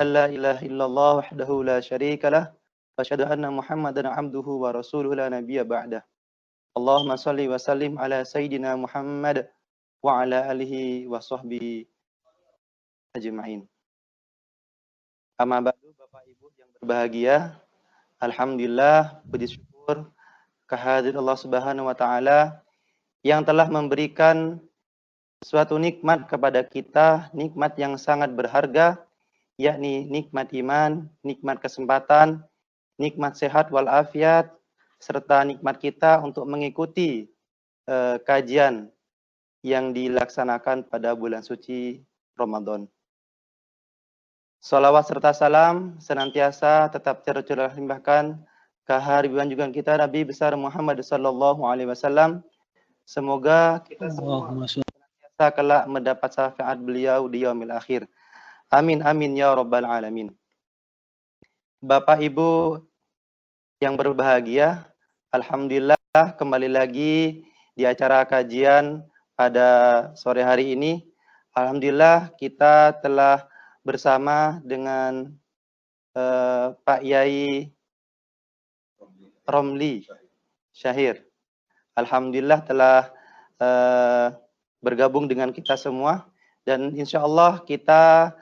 an la ilaha illallah wahdahu la syarika lah wa asyhadu anna Muhammadan abduhu wa rasuluhu la nabiyya ba'dah. Allahumma shalli wa sallim ala sayyidina Muhammad wa ala alihi wa sahbihi ajma'in. Amma ba'du, Bapak Ibu yang berbahagia, alhamdulillah, puji syukur kehadirat Allah Subhanahu wa taala yang telah memberikan suatu nikmat kepada kita, nikmat yang sangat berharga, yakni nikmat iman, nikmat kesempatan, nikmat sehat walafiat, serta nikmat kita untuk mengikuti kajian yang dilaksanakan pada bulan suci Ramadan. Salawat serta salam senantiasa tetap tercurah limpahkan kehadiran juga kita Nabi besar Muhammad sallallahu alaihi wasallam. Semoga kita semua senantiasa kelak mendapat syafaat beliau di yaumil akhir. Amin amin ya rabbal alamin. Bapak Ibu yang berbahagia, alhamdulillah kembali lagi di acara kajian pada sore hari ini. Alhamdulillah kita telah bersama dengan Pak Yai Romli Syahir. Alhamdulillah telah bergabung dengan kita semua dan insya Allah kita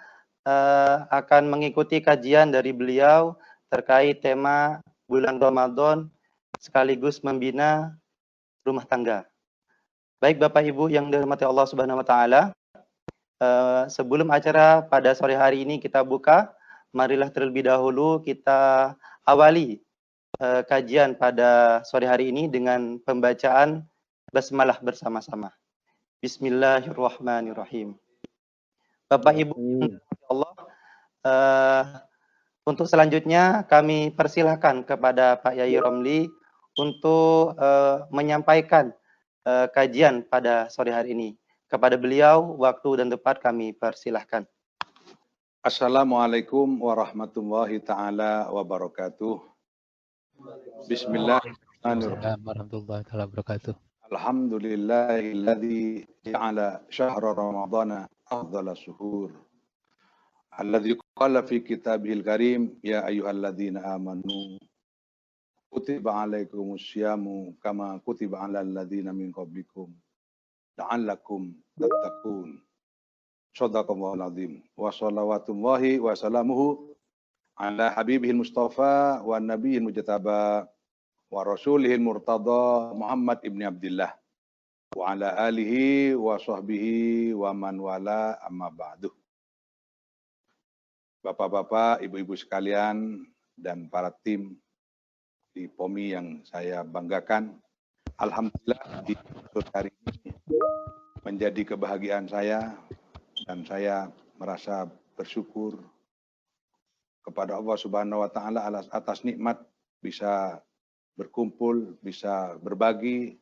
akan mengikuti kajian dari beliau terkait tema bulan Ramadan sekaligus membina rumah tangga. Baik Bapak Ibu yang dirahmati Allah Subhanahu wa taala, sebelum acara pada sore hari ini kita buka, marilah terlebih dahulu kita awali kajian pada sore hari ini dengan pembacaan basmalah bersama-sama. Bismillahirrahmanirrahim. Bapak Ibu Allah, untuk selanjutnya kami persilahkan kepada Pak Yai Romli untuk menyampaikan kajian pada sore hari ini. Kepada beliau, waktu dan tempat kami persilahkan. Assalamualaikum warahmatullahi ta'ala wabarakatuh. Bismillahirrahmanirrahim. Alhamdulillahilladzi ja'ala syahra ramadana afdhala syuhur. Alladzi qala fi kitabihil karim ya ayyuhalladzina amanu kutiba alaikumus syamu kama kutiba alal ladzina min qablikum la'allakum tattaqun. Shadaqallahul azim. Wa shalawatullahi wa salamuhu ala habibihil mustafa wa nabiyil mujtaba wa rasulihil murtada Muhammad ibni Abdillah wa ala alihi wa sahbihi wa man wala amma ba'du. Bapak-bapak, ibu-ibu sekalian, dan para tim di POMI yang saya banggakan, alhamdulillah di hari ini menjadi kebahagiaan saya dan saya merasa bersyukur kepada Allah Subhanahu wa taala atas nikmat bisa berkumpul, bisa berbagi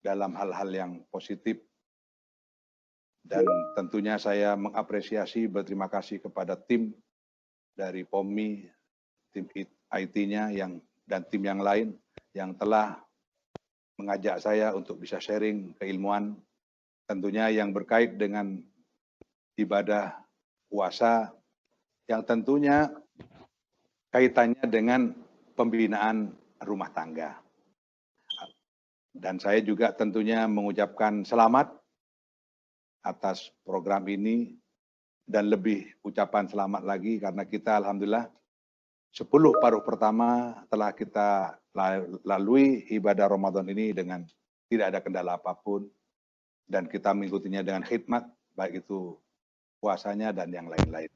dalam hal-hal yang positif. Dan tentunya saya mengapresiasi, berterima kasih kepada tim dari POMI, tim IT-nya dan tim yang lain yang telah mengajak saya untuk bisa sharing keilmuan tentunya yang berkait dengan ibadah puasa yang tentunya kaitannya dengan pembinaan rumah tangga. Dan saya juga tentunya mengucapkan selamat atas program ini dan lebih ucapan selamat lagi karena kita alhamdulillah 10 paruh pertama telah kita lalui ibadah Ramadan ini dengan tidak ada kendala apapun dan kita mengikutinya dengan khidmat baik itu puasanya dan yang lain-lain.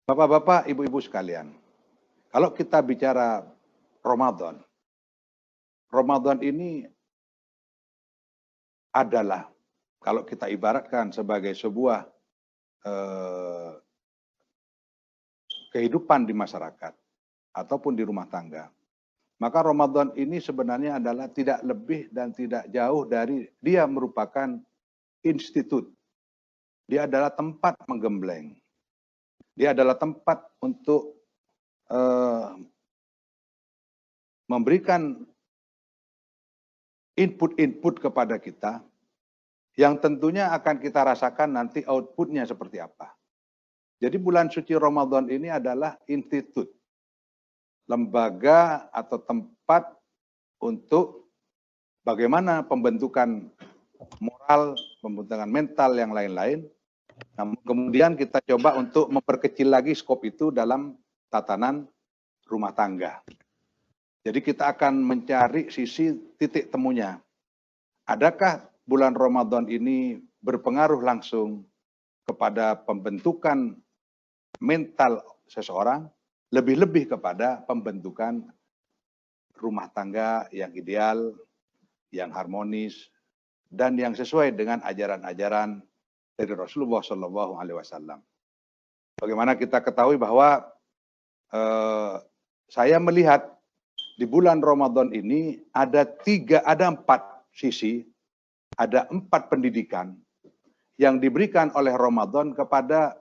Bapak-bapak, ibu-ibu sekalian, kalau kita bicara Ramadan ini adalah kalau kita ibaratkan sebagai sebuah kehidupan di masyarakat ataupun di rumah tangga, maka Ramadan ini sebenarnya adalah tidak lebih dan tidak jauh dari dia merupakan institut. Dia adalah tempat menggembleng. Dia adalah tempat untuk memberikan input-input kepada kita yang tentunya akan kita rasakan nanti outputnya seperti apa. Jadi bulan suci Ramadan ini adalah institut, lembaga atau tempat untuk bagaimana pembentukan moral, pembentukan mental yang lain-lain. Namun kemudian kita coba untuk memperkecil lagi skop itu dalam tatanan rumah tangga. Jadi kita akan mencari sisi titik temunya. Adakah bulan Ramadan ini berpengaruh langsung kepada pembentukan mental seseorang, lebih-lebih kepada pembentukan rumah tangga yang ideal, yang harmonis, dan yang sesuai dengan ajaran-ajaran dari Rasulullah SAW. Bagaimana kita ketahui bahwa saya melihat di bulan Ramadan ini ada 4 sisi, ada 4 pendidikan yang diberikan oleh Ramadan kepada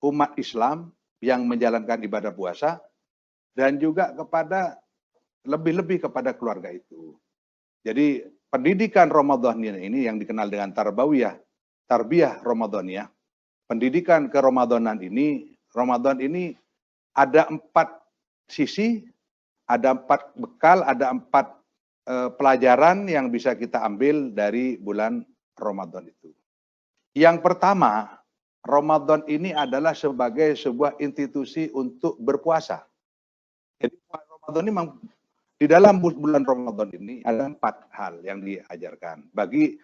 umat Islam yang menjalankan ibadah puasa dan juga kepada lebih-lebih kepada keluarga itu. Jadi pendidikan Ramadan ini yang dikenal dengan tarbiyah Ramadaniyah. Pendidikan ke-Ramadanan ini, Ramadan ini ada 4 sisi, ada 4 bekal, ada 4 pelajaran yang bisa kita ambil dari bulan Ramadan itu. Yang pertama, Ramadan ini adalah sebagai sebuah institusi untuk berpuasa. Jadi Ramadan ini memang di dalam bulan Ramadan ini ada 4 hal yang diajarkan,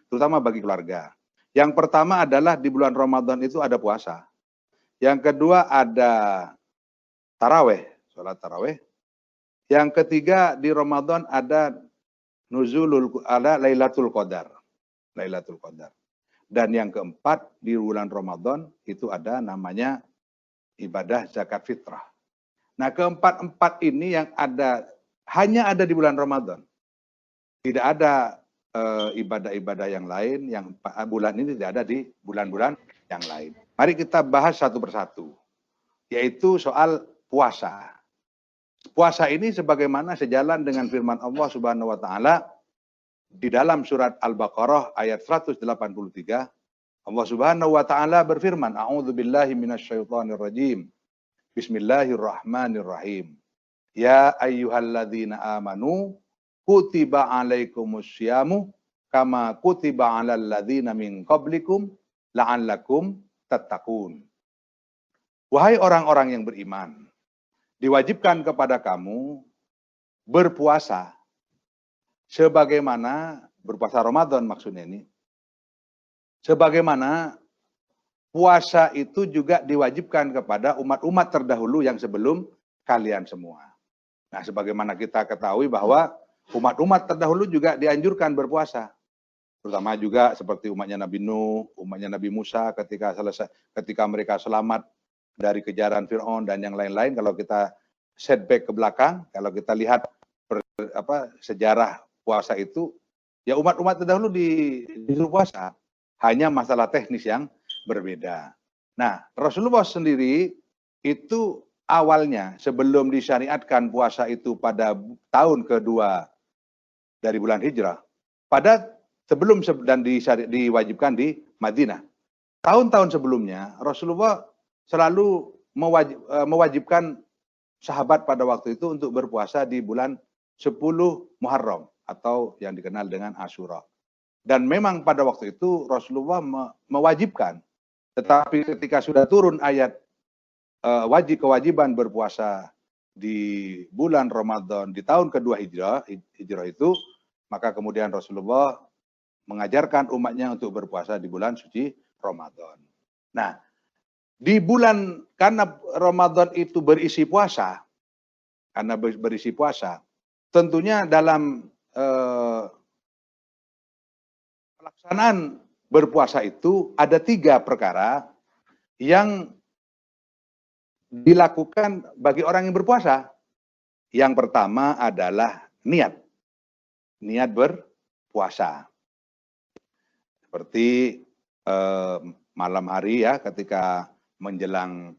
terutama bagi keluarga. Yang pertama adalah di bulan Ramadan itu ada puasa. Yang kedua ada taraweh, sholat taraweh. Yang ketiga di Ramadan ada Lailatul Qadar. Dan yang keempat di bulan Ramadan itu ada namanya ibadah zakat fitrah. Nah, keempat ini yang hanya ada di bulan Ramadan. Tidak ada ibadah-ibadah yang lain, yang bulan ini tidak ada di bulan-bulan yang lain. Mari kita bahas satu persatu, yaitu soal puasa. Puasa ini sebagaimana sejalan dengan firman Allah Subhanahu wa taala di dalam surat Al-Baqarah ayat 183, Allah Subhanahu wa taala berfirman, A'udzubillahi minasyaitonirrajim. Bismillahirrahmanirrahim. Ya ayyuhalladzina amanu kutiba alaikumusyamu kama kutiba alal ladzina min qablikum la'allakum tattaqun. Wahai orang-orang yang beriman, diwajibkan kepada kamu berpuasa sebagaimana berpuasa Ramadan maksudnya ini. Sebagaimana puasa itu juga diwajibkan kepada umat-umat terdahulu yang sebelum kalian semua. Nah, sebagaimana kita ketahui bahwa umat-umat terdahulu juga dianjurkan berpuasa. Terutama juga seperti umatnya Nabi Nuh, umatnya Nabi Musa ketika mereka selamat dari kejaran Fir'aun dan yang lain-lain. Kalau kita setback ke belakang, kalau kita lihat sejarah puasa itu, ya umat-umat terdahulu disuruh puasa. Hanya masalah teknis yang berbeda. Nah, Rasulullah sendiri itu awalnya sebelum disyariatkan puasa itu pada tahun kedua dari bulan Hijrah, dan diwajibkan di Madinah. Tahun-tahun sebelumnya Rasulullah selalu mewajibkan sahabat pada waktu itu untuk berpuasa di bulan 10 Muharram atau yang dikenal dengan Asyura. Dan memang pada waktu itu Rasulullah mewajibkan, tetapi ketika sudah turun ayat kewajiban berpuasa di bulan Ramadan di tahun kedua hijrah itu, maka kemudian Rasulullah mengajarkan umatnya untuk berpuasa di bulan suci Ramadan. Nah, karena Ramadan itu berisi puasa, tentunya dalam pelaksanaan berpuasa itu ada 3 perkara yang dilakukan bagi orang yang berpuasa. Yang pertama adalah niat berpuasa. Seperti malam hari ya, ketika menjelang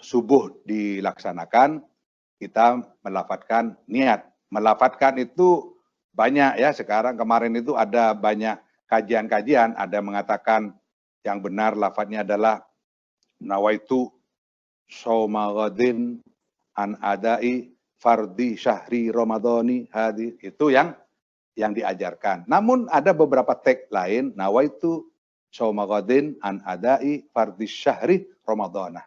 subuh dilaksanakan, kita melafadzkan niat. Melafadzkan itu banyak ya, kemarin itu ada banyak kajian-kajian, ada mengatakan yang benar lafadznya adalah nawaitu shauma ghadin an adai fardi syahri ramadhani hadi, itu yang diajarkan. Namun ada beberapa teks lain, nawaitu shauma ghadin an adai fardi syahri ramadhana,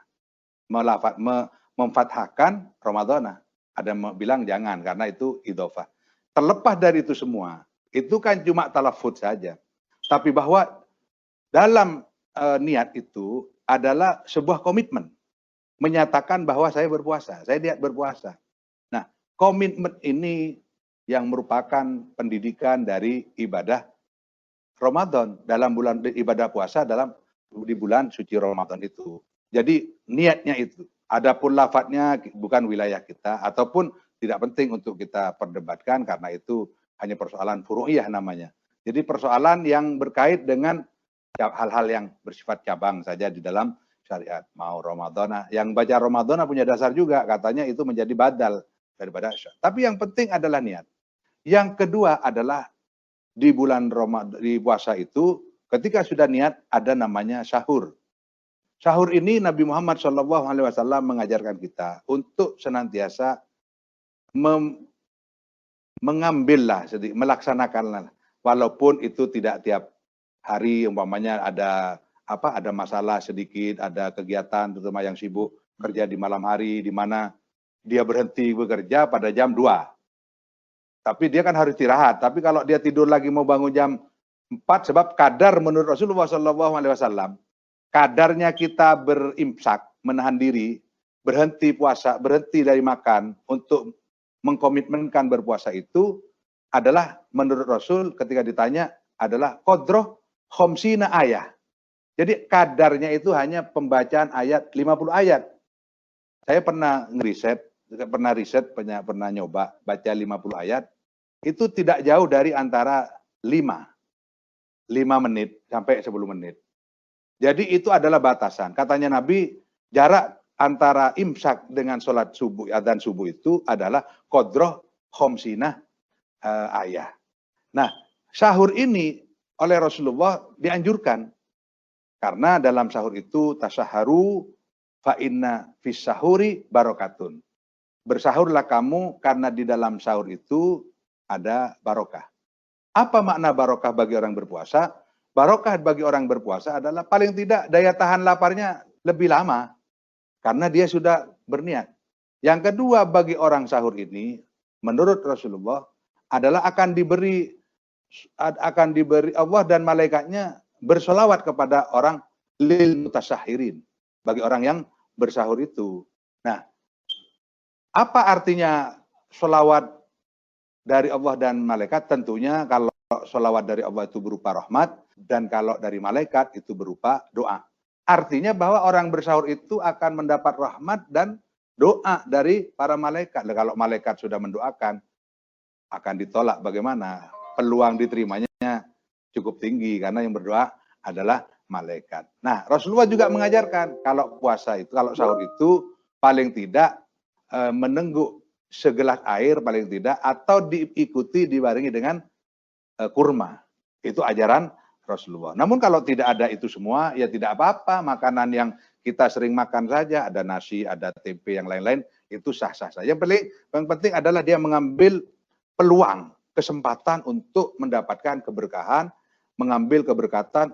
memfathahkan ramadhana. Ada bilang jangan karena itu idhofah. Terlepas dari itu semua, itu kan cuma talafut saja. Tapi bahwa dalam niat itu adalah sebuah komitmen. Menyatakan bahwa saya berpuasa, saya niat berpuasa. Nah, komitmen ini yang merupakan pendidikan dari ibadah Ramadan. Dalam bulan ibadah puasa di bulan suci Ramadan itu. Jadi niatnya itu. Adapun lafadznya bukan wilayah kita, ataupun tidak penting untuk kita perdebatkan karena itu hanya persoalan furu'iyah namanya. Jadi persoalan yang berkait dengan hal-hal yang bersifat cabang saja di dalam syariat. Mau Ramadana, yang baca Ramadana punya dasar juga, katanya itu menjadi badal daripada syariat. Tapi yang penting adalah niat. Yang kedua adalah di bulan Ramadan, di puasa itu, ketika sudah niat ada namanya sahur. Sahur ini Nabi Muhammad SAW mengajarkan kita untuk senantiasa mengambillah, melaksanakanlah, walaupun itu tidak tiap hari, umpamanya ada masalah sedikit, ada kegiatan terutama yang sibuk kerja di malam hari, di mana dia berhenti bekerja pada jam 2. Tapi dia kan harus istirahat. Tapi kalau dia tidur lagi mau bangun jam 4, sebab kadar menurut Rasulullah SAW, kadarnya kita berimsak, menahan diri, berhenti puasa, berhenti dari makan untuk mengkomitmenkan berpuasa itu adalah menurut Rasul ketika ditanya adalah qadroh khomsina ayat. Jadi kadarnya itu hanya pembacaan ayat 50 ayat. Saya pernah pernah nyoba baca 50 ayat. Itu tidak jauh dari antara 5 menit sampai 10 menit. Jadi itu adalah batasan. Katanya Nabi, jarak antara imsak dengan sholat subuh, adzan subuh itu adalah qadroh khomsina ayat. Nah, sahur ini oleh Rasulullah dianjurkan. Karena dalam sahur itu tasaharu fa inna fis sahuri barokatun. Bersahurlah kamu karena di dalam sahur itu ada barokah. Apa makna barokah bagi orang berpuasa? Barokah bagi orang berpuasa adalah paling tidak daya tahan laparnya lebih lama karena dia sudah berniat. Yang kedua bagi orang sahur ini menurut Rasulullah adalah akan diberi Allah dan malaikatnya bersolawat kepada orang lil mutasahirin, bagi orang yang bersahur itu. Nah, apa artinya solawat dari Allah dan malaikat? Tentunya kalau solawat dari Allah itu berupa rahmat, dan kalau dari malaikat itu berupa doa. Artinya bahwa orang bersahur itu akan mendapat rahmat dan doa dari para malaikat. Kalau malaikat sudah mendoakan, akan ditolak bagaimana? Peluang diterimanya cukup tinggi karena yang berdoa adalah malaikat. Nah, Rasulullah juga mengajarkan kalau puasa itu, kalau sahur itu paling tidak menengguk segelas air paling tidak, atau diikuti dibarengi dengan kurma. Itu ajaran Rasulullah. Namun kalau tidak ada itu semua, ya tidak apa-apa. Makanan yang kita sering makan saja, ada nasi, ada tempe, yang lain-lain, itu sah-sah saja. Yang penting adalah dia mengambil peluang, kesempatan untuk mendapatkan keberkahan, mengambil keberkatan,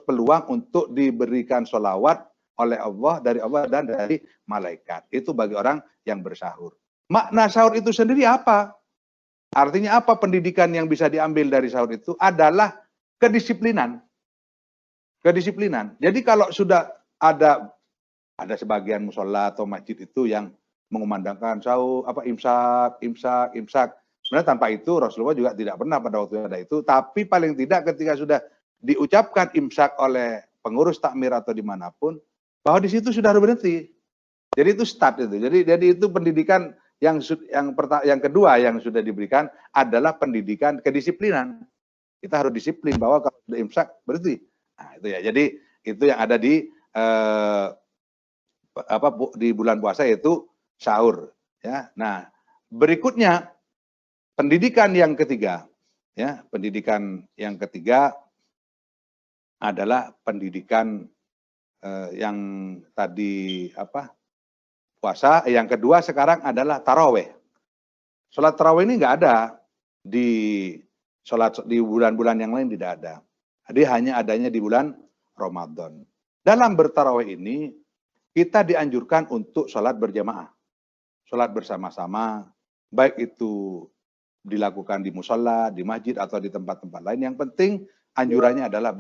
peluang untuk diberikan sholawat oleh Allah, dari Allah dan dari malaikat. Itu bagi orang yang bersahur. Makna sahur itu sendiri apa? Artinya apa pendidikan yang bisa diambil dari sahur itu adalah kedisiplinan. Kedisiplinan. Jadi kalau sudah ada sebagian musola atau masjid itu yang mengumandangkan sahur, imsak. Sebenarnya tanpa itu Rasulullah juga tidak pernah pada waktu ada itu. Tapi paling tidak ketika sudah diucapkan imsak oleh pengurus takmir atau dimanapun, bahwa di situ sudah berhenti. Jadi itu start itu. Jadi itu pendidikan yang kedua yang sudah diberikan adalah pendidikan kedisiplinan. Kita harus disiplin bahwa kalau sudah imsak berhenti. Nah, itu ya. Jadi itu yang ada di di bulan puasa, yaitu sahur. Ya. Nah, berikutnya pendidikan yang ketiga. Ya, pendidikan yang ketiga adalah pendidikan yang tadi puasa, yang kedua sekarang adalah taraweh. Sholat taraweh ini nggak ada di di bulan-bulan yang lain, tidak ada. Jadi hanya adanya di bulan Ramadan. Dalam bertaraweh ini kita dianjurkan untuk sholat berjamaah, sholat bersama-sama, baik itu dilakukan di musola, di masjid atau di tempat-tempat lain. Yang penting anjurannya adalah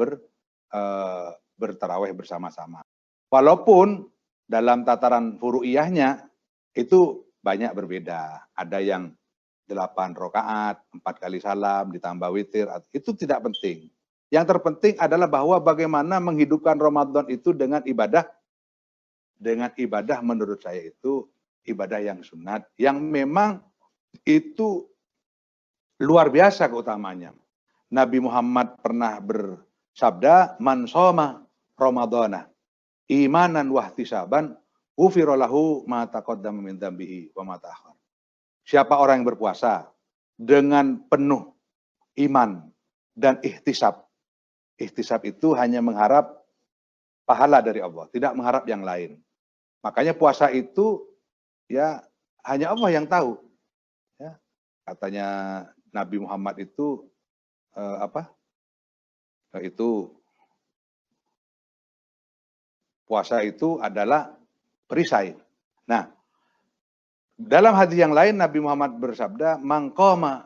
bertaraweh bersama-sama. Walaupun dalam tataran furu'iyahnya itu banyak berbeda. Ada yang 8 rakaat, 4 kali salam, ditambah witir. Itu tidak penting. Yang terpenting adalah bahwa bagaimana menghidupkan Ramadan itu dengan ibadah. Dengan ibadah menurut saya itu ibadah yang sunat. Yang memang itu luar biasa keutamanya. Nabi Muhammad pernah bersabda, "Man shoma Ramadana imanan wahtisaban ghufira lahu ma taqaddama min dzambihi wa ma ta'akhkhar." Siapa orang yang berpuasa dengan penuh iman dan ihtisab. Ihtisab itu hanya mengharap pahala dari Allah, tidak mengharap yang lain. Makanya puasa itu ya hanya Allah yang tahu. Ya, katanya Nabi Muhammad itu itu puasa itu adalah perisai. Nah, dalam hadis yang lain Nabi Muhammad bersabda, "Man qama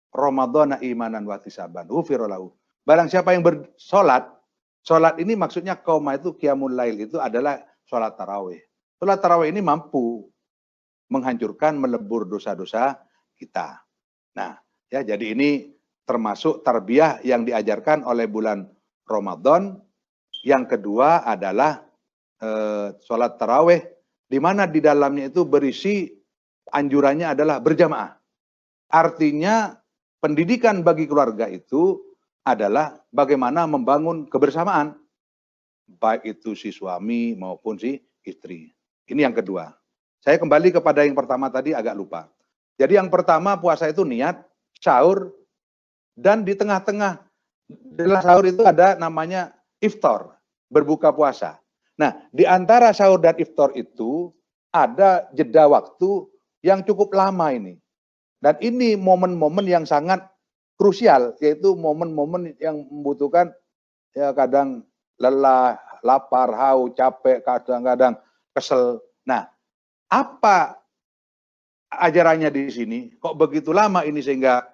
Ramadhana imanan wa ihtisaban, ghufira lahu." Barang siapa yang bersolat, solat ini maksudnya qoma itu qiyamul lail, itu adalah solat tarawih. Solat tarawih ini mampu menghancurkan, melebur dosa-dosa kita. Nah, ya jadi ini termasuk tarbiyah yang diajarkan oleh bulan Ramadan. Yang kedua adalah sholat taraweh, di mana di dalamnya itu berisi anjurannya adalah berjamaah. Artinya pendidikan bagi keluarga itu adalah bagaimana membangun kebersamaan, baik itu si suami maupun si istri. Ini yang kedua. Saya kembali kepada yang pertama tadi, agak lupa. Jadi yang pertama puasa itu niat, sahur, dan di tengah-tengah dalam sahur itu ada namanya iftar, berbuka puasa. Nah, di antara sahur dan iftar itu ada jeda waktu yang cukup lama ini. Dan ini momen-momen yang sangat krusial, yaitu momen-momen yang membutuhkan ya kadang lelah, lapar, haus, capek, kadang-kadang kesel. Nah, apa ajarannya di sini? Kok begitu lama ini sehingga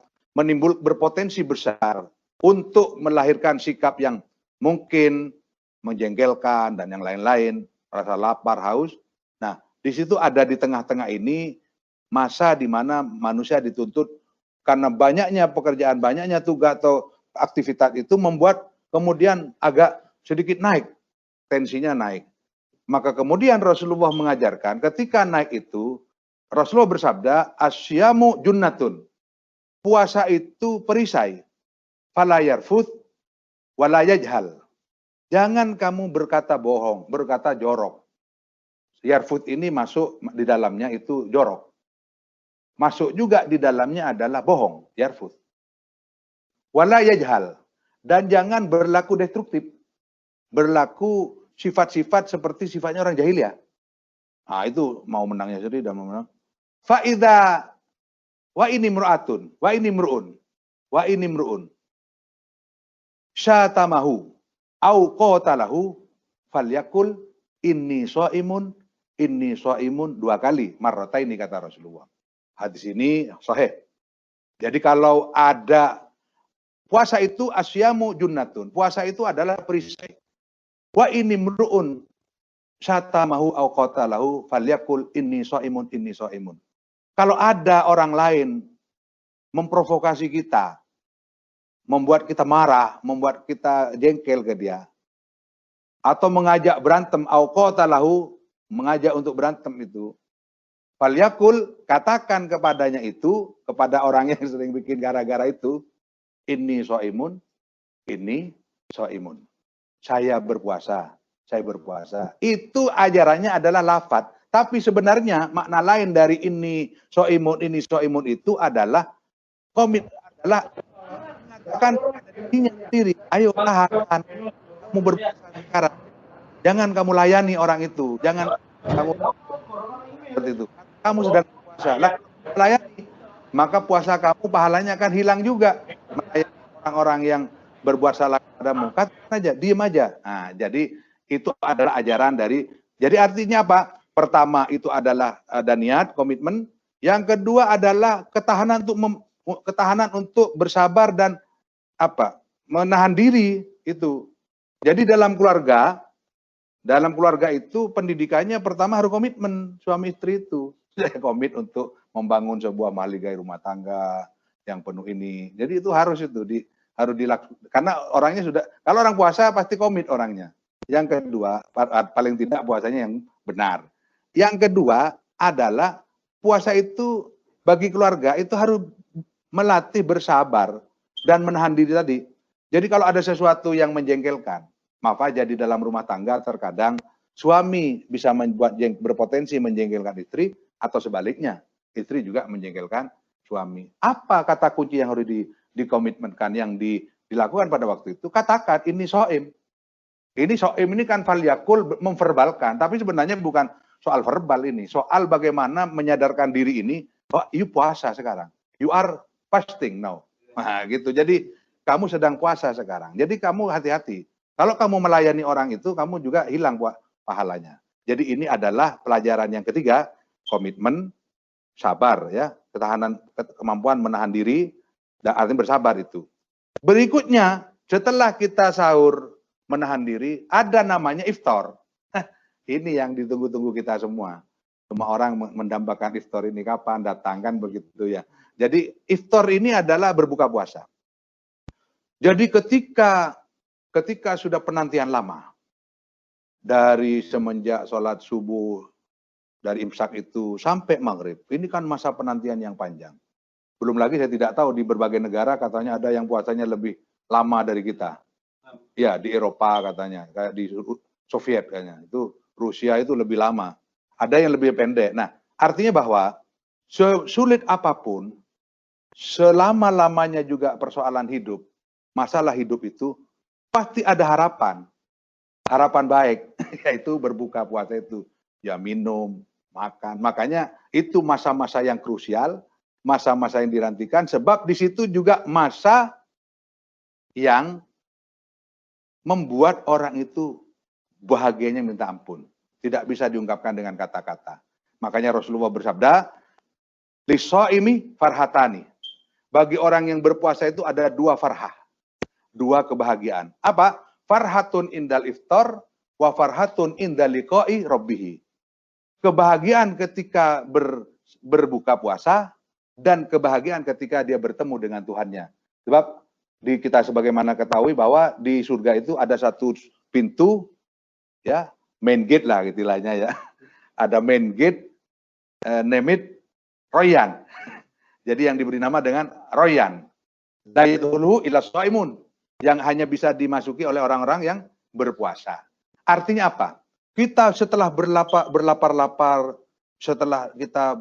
berpotensi besar untuk melahirkan sikap yang mungkin menjengkelkan dan yang lain-lain, rasa lapar, haus. Nah, di situ ada di tengah-tengah ini masa di mana manusia dituntut karena banyaknya pekerjaan, banyaknya tugas atau aktivitas itu membuat kemudian agak sedikit naik, tensinya naik. Maka kemudian Rasulullah mengajarkan ketika naik itu, Rasulullah bersabda, "Asyamu junnatun." Puasa itu perisai. Fala yarfuth wala yajhal. Jangan kamu berkata bohong, berkata jorok. Yarfuth ini masuk di dalamnya itu jorok. Masuk juga di dalamnya adalah bohong, yarfuth. Wala yajhal. Dan jangan berlaku destruktif. Berlaku sifat-sifat seperti sifatnya orang jahiliyah. Nah, itu mau menangnya sendiri dan mau menang. Fa'idha wa ini mru'atun, wa ini mru'un, wa ini mru'un. Syatamahu au qatalahu falyakul inni shaimun, inni shaimun 2 kali, marrataini kata Rasulullah. Hadis ini sahih. Jadi kalau ada puasa itu asyamu junnatun, puasa itu adalah perisai. Wa ini mru'un syatamahu au qatalahu falyakul inni shaimun, inni shaimun. Kalau ada orang lain memprovokasi kita, membuat kita marah, membuat kita jengkel ke dia, atau mengajak berantem, au qatalahu, mengajak untuk berantem itu, falyakul, katakan kepadanya itu, kepada orang yang sering bikin gara-gara itu, inni shaimun, inni shaimun. Saya berpuasa, saya berpuasa. Itu ajarannya adalah lafadz. Tapi sebenarnya makna lain dari ini shaimun itu adalah komit, adalah mengatakan pada dirinya sendiri, ayo tahan, kamu berpuasa sekarang. Jangan kamu layani orang itu. Jangan kamu seperti itu. Kamu sedang puasa. Lah, melayani, maka puasa kamu pahalanya akan hilang juga. Melayani orang-orang yang berbuat salah padamu, katakan aja, diem aja. Nah, jadi itu adalah ajaran dari. Jadi artinya apa? Pertama itu adalah ada niat, komitmen. Yang kedua adalah ketahanan untuk bersabar dan apa? Menahan diri itu. Jadi dalam keluarga itu pendidikannya pertama harus komitmen suami istri itu. Saya komit untuk membangun sebuah mahligai rumah tangga yang penuh ini. Jadi itu harus dilakukan. Karena orangnya sudah, kalau orang puasa pasti komit orangnya. Yang kedua, paling tidak puasanya yang benar. Yang kedua adalah puasa itu bagi keluarga itu harus melatih bersabar dan menahan diri tadi. Jadi kalau ada sesuatu yang menjengkelkan, maaf aja di dalam rumah tangga terkadang suami bisa berpotensi menjengkelkan istri atau sebaliknya, istri juga menjengkelkan suami. Apa kata kunci yang harus dikomitmenkan yang dilakukan pada waktu itu? Katakan ini so'im. Ini so'im ini kan falyakul memverbalkan, tapi sebenarnya bukan soal verbal ini, soal bagaimana menyadarkan diri ini, oh you puasa sekarang, you are fasting now. Nah gitu, jadi kamu sedang puasa sekarang. Jadi kamu hati-hati. Kalau kamu melayani orang itu, kamu juga hilang pahalanya. Jadi ini adalah pelajaran yang ketiga, komitmen, sabar ya, kemampuan menahan diri, dan artinya bersabar itu. Berikutnya, setelah kita sahur menahan diri, ada namanya iftar. Ini yang ditunggu-tunggu kita semua. Semua orang mendambakan iftar ini kapan, datangkan begitu ya. Jadi iftar ini adalah berbuka puasa. Jadi ketika sudah penantian lama, dari semenjak sholat subuh, dari imsak itu sampai maghrib, ini kan masa penantian yang panjang. Belum lagi saya tidak tahu di berbagai negara katanya ada yang puasanya lebih lama dari kita. Ya di Eropa katanya, kayak di Soviet kayaknya, itu Rusia itu lebih lama. Ada yang lebih pendek. Nah artinya bahwa sesulit apapun, selama-lamanya juga persoalan hidup, masalah hidup itu pasti ada harapan baik, yaitu berbuka puasa itu, ya minum, makan. Makanya itu masa-masa yang krusial, masa-masa yang dinantikan, sebab di situ juga masa yang membuat orang itu bahagianya minta ampun, tidak bisa diungkapkan dengan kata-kata. Makanya Rasulullah bersabda, lishaimi farhatani. Bagi orang yang berpuasa itu ada dua farhah. Dua kebahagiaan. Apa? Farhatun indal iftar wa farhatun indal liqa'i rabbih. Kebahagiaan ketika berbuka puasa dan kebahagiaan ketika dia bertemu dengan Tuhannya. Sebab kita sebagaimana ketahui bahwa di surga itu ada satu pintu ya, main gate lah istilahnya ya. Ada main gate name it Royan. Jadi yang diberi nama dengan Royan. Daidulu ila shaimun, yang hanya bisa dimasuki oleh orang-orang yang berpuasa. Artinya apa? Kita setelah berlapar-lapar, setelah kita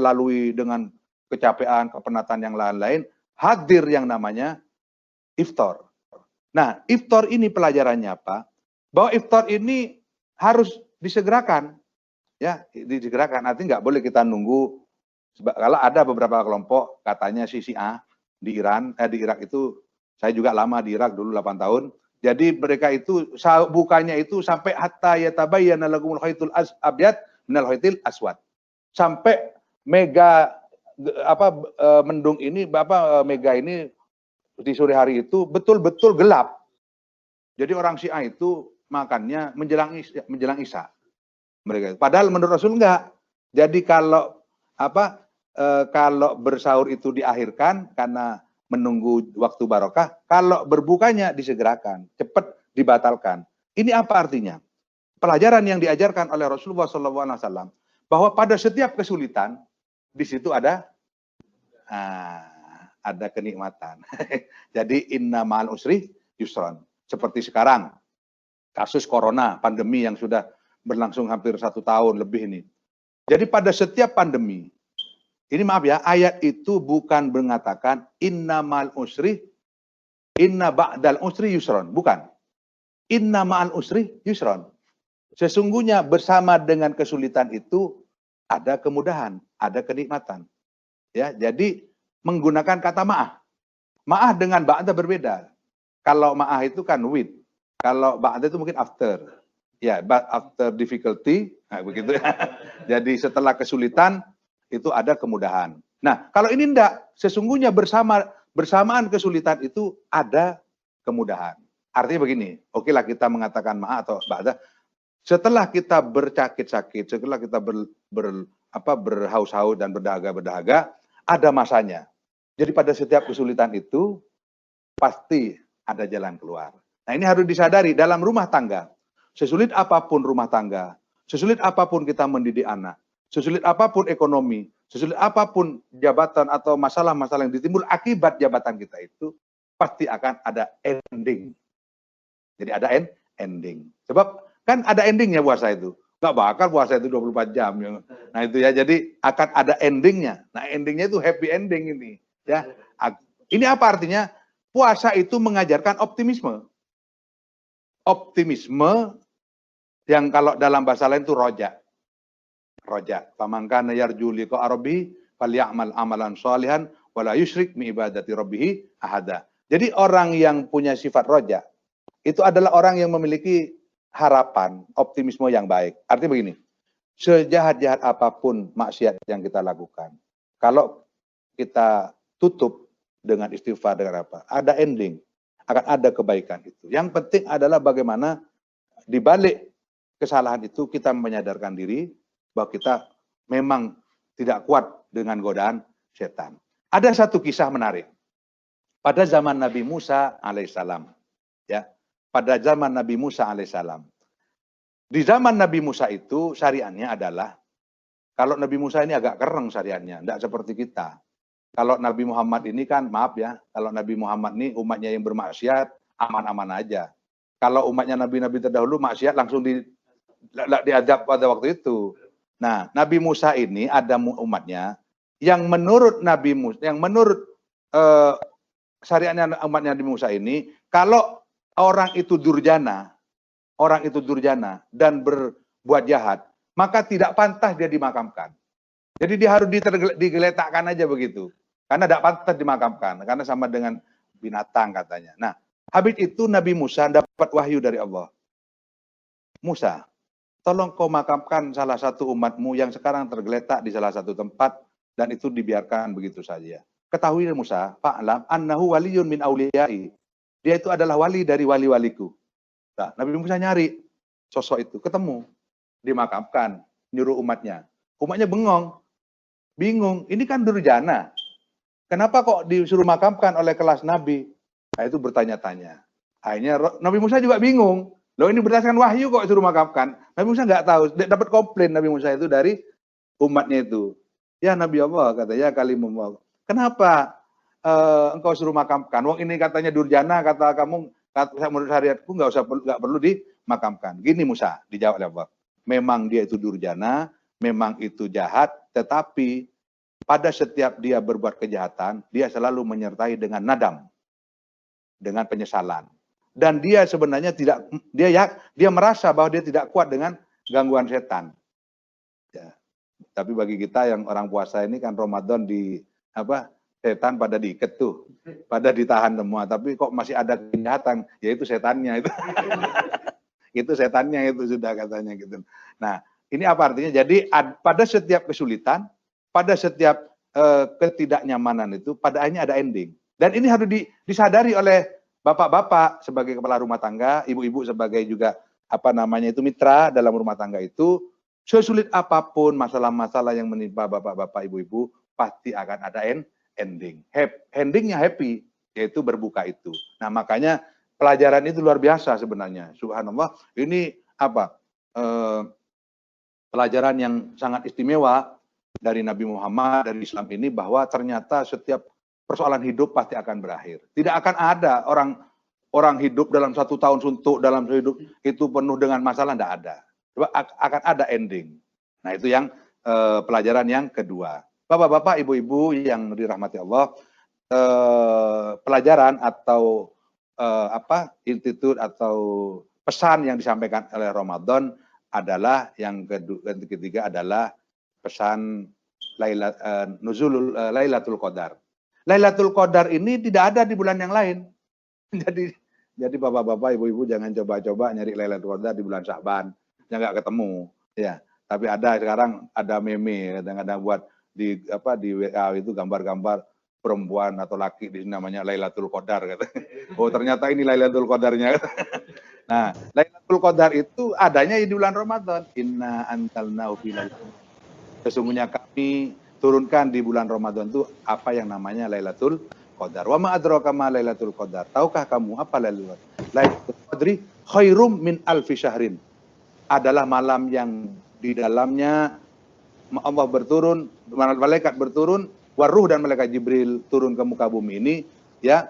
lalui dengan kecapean, kepenatan yang lain-lain, hadir yang namanya iftar. Nah, iftar ini pelajarannya apa? Bahwa iftar ini harus disegerakan. Ya, disegerakan. Artinya nggak boleh kita nunggu. Kalau ada beberapa kelompok, katanya sisi A di Irak itu, saya juga lama di Irak dulu 8 tahun. Jadi mereka itu bukanya itu sampai hatta yatabayyana lakumul khaitul abyad minal khaitil aswad. Sampai mendung ini mega ini di sore hari itu betul-betul gelap. Jadi orang Syiah itu makannya menjelang Isya. Mereka. Padahal menurut Rasul enggak. Jadi kalau bersahur itu diakhirkan karena menunggu waktu barokah, kalau berbukanya disegerakan, cepat dibatalkan. Ini apa artinya? Pelajaran yang diajarkan oleh Rasulullah SAW bahwa pada setiap kesulitan di situ ada kenikmatan. Jadi inna ma'al usri yusron. Seperti sekarang kasus corona, pandemi yang sudah berlangsung hampir 1 tahun lebih ini. Jadi pada setiap pandemi, ini maaf ya, ayat itu bukan mengatakan inna ba'dal usri yusron, bukan. Inna ma'al usri yusron. Sesungguhnya bersama dengan kesulitan itu ada kemudahan, ada kenikmatan. Ya, jadi menggunakan kata ma'ah. Ma'ah dengan ba'da berbeda. Kalau ma'ah itu kan with. Kalau ba'da itu mungkin after. Ya, but after difficulty, nah begitu ya. Jadi setelah kesulitan itu ada kemudahan. Nah, kalau ini enggak, sesungguhnya bersamaan kesulitan itu ada kemudahan. Artinya begini, oke lah kita mengatakan ma'ah atau ba'da. Setelah kita bercakit-sakit, setelah kita berhaus-haus dan berdahaga-berdahaga, ada masanya. Jadi pada setiap kesulitan itu pasti ada jalan keluar. Nah, ini harus disadari dalam rumah tangga. Sesulit apapun rumah tangga, sesulit apapun kita mendidik anak, sesulit apapun ekonomi, sesulit apapun jabatan atau masalah-masalah yang ditimbul akibat jabatan kita itu pasti akan ada ending. Jadi ada ending. Sebab kan ada endingnya puasa itu. Nggak bakal puasa itu 24 jam. Ya. Nah itu ya, jadi akan ada endingnya. Nah endingnya itu happy ending ini. Ya. Ini apa artinya? Puasa itu mengajarkan optimisme. Optimisme yang kalau dalam bahasa lain itu roja. Roja. Famangkana yarju liqa arabi falyamal amalan sholihan wala yusyrik mi ibadati rabbih ahada. Jadi orang yang punya sifat roja itu adalah orang yang memiliki harapan, optimisme yang baik. Artinya begini, sejahat-jahat apapun maksiat yang kita lakukan, kalau kita tutup dengan istighfar, dengan apa, ada ending, akan ada kebaikan itu. Yang penting adalah bagaimana di balik kesalahan itu kita menyadarkan diri bahwa kita memang tidak kuat dengan godaan setan. Ada satu kisah menarik. Pada zaman Nabi Musa alaihissalam, ya, pada zaman Nabi Musa alaihissalam. Di zaman Nabi Musa itu syariatnya adalah, kalau Nabi Musa ini agak kereng syariatnya, tidak seperti kita. Kalau Nabi Muhammad ini kan, maaf ya, kalau Nabi Muhammad ini umatnya yang bermaksiat, aman-aman aja. Kalau umatnya Nabi-Nabi terdahulu maksiat langsung diadab pada waktu itu. Nah, Nabi Musa ini ada umatnya yang menurut Nabi Musa, yang menurut syariatnya umatnya Nabi Musa ini, kalau orang itu durjana dan berbuat jahat, maka tidak pantas dia dimakamkan. Jadi dia harus digeletakkan aja begitu. Karena tidak pantas dimakamkan, karena sama dengan binatang katanya. Nah, habis itu Nabi Musa dapat wahyu dari Allah. Musa, tolong kau makamkan salah satu umatmu yang sekarang tergeletak di salah satu tempat, dan itu dibiarkan begitu saja. Ketahui Musa, fa'lam annahu waliyun min auliyai. Dia itu adalah wali dari wali-waliku. Nah, Nabi Musa nyari sosok itu, ketemu, dimakamkan, nyuruh umatnya. Umatnya bingung. Ini kan durjana. Kenapa kok disuruh makamkan oleh kelas Nabi? Nah, itu bertanya-tanya. Akhirnya Nabi Musa juga bingung. Loh, ini berdasarkan wahyu kok suruh makamkan. Nabi Musa nggak tahu. Dapat komplain Nabi Musa itu dari umatnya itu. Ya Nabi Allah, katanya kalimullah. Kenapa engkau suruh makamkan? Wong ini katanya durjana, kata kamu, menurut syariatku nggak perlu dimakamkan. Gini Musa, dijawab oleh Allah. Memang dia itu durjana, memang itu jahat, tetapi pada setiap dia berbuat kejahatan, dia selalu menyertai dengan nadam, dengan penyesalan. Dan dia sebenarnya dia merasa bahwa dia tidak kuat dengan gangguan setan. Ya. Tapi bagi kita yang orang puasa ini kan Ramadan setan pada diikat tuh, pada ditahan semua. Tapi kok masih ada kejahatan, yaitu setannya itu. Itu setannya itu sudah katanya gitu. Nah, ini apa artinya? Jadi pada setiap kesulitan, pada setiap ketidaknyamanan itu, pada akhirnya ada ending. Dan ini harus disadari oleh bapak-bapak sebagai kepala rumah tangga, ibu-ibu sebagai juga mitra dalam rumah tangga itu. Sesulit apapun masalah-masalah yang menimpa bapak-bapak, ibu-ibu, pasti akan ada ending. Endingnya happy, yaitu berbuka itu. Nah, makanya pelajaran itu luar biasa sebenarnya. Subhanallah, ini pelajaran yang sangat istimewa dari Nabi Muhammad, dari Islam ini, bahwa ternyata setiap persoalan hidup pasti akan berakhir. Tidak akan ada orang hidup dalam 1 tahun suntuk, dalam hidup itu penuh dengan masalah, tidak ada. Akan ada ending. Nah, itu yang pelajaran yang kedua. Bapak-bapak, ibu-ibu yang dirahmati Allah, pelajaran atau institut atau pesan yang disampaikan oleh Ramadan adalah yang ketiga adalah pesan Lailatul Qadar. Lailatul Qadar ini tidak ada di bulan yang lain. Jadi bapak-bapak, ibu-ibu jangan coba-coba nyari Lailatul Qadar di bulan Sya'ban, yang nggak ketemu. Ya, tapi ada sekarang ada meme kadang-kadang buat di WA itu gambar-gambar perempuan atau laki di sini namanya Lailatul Qadar kata. Oh, ternyata ini Lailatul Qadarnya. Nah, Lailatul Qadar itu adanya di bulan Ramadan. Inna anzalnahu fi lailatul. Sesungguhnya kami turunkan di bulan Ramadan itu apa yang namanya Lailatul Qadar. Wa ma adraka ma Lailatul Qadar. Tahukah kamu apa Lailatul Qadar? Lailatul Qadri khairum min alfi syahrin. Adalah malam yang di dalamnya Allah berturun, malaikat berturun, waruh dan malaikat Jibril turun ke muka bumi ini, ya.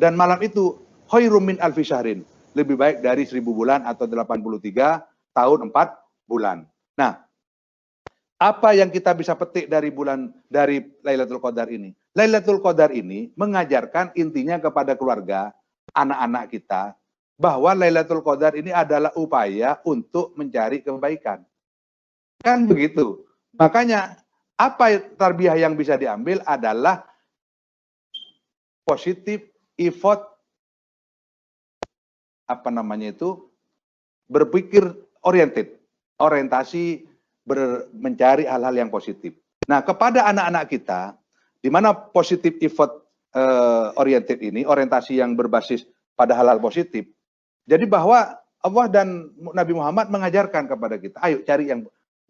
Dan malam itu khairum min alfi syahrin. Lebih baik dari 1000 bulan atau 83 tahun 4 bulan. Nah, apa yang kita bisa petik dari Lailatul Qadar ini? Lailatul Qadar ini mengajarkan intinya kepada keluarga, anak-anak kita, bahwa Lailatul Qadar ini adalah upaya untuk mencari kebaikan. Kan begitu. Makanya apa tarbiyah yang bisa diambil adalah positif effort, berpikir orientasi mencari hal-hal yang positif. Nah, kepada anak-anak kita, di mana positif effort oriented ini, orientasi yang berbasis pada hal-hal positif. Jadi bahwa Allah dan Nabi Muhammad mengajarkan kepada kita, ayo cari yang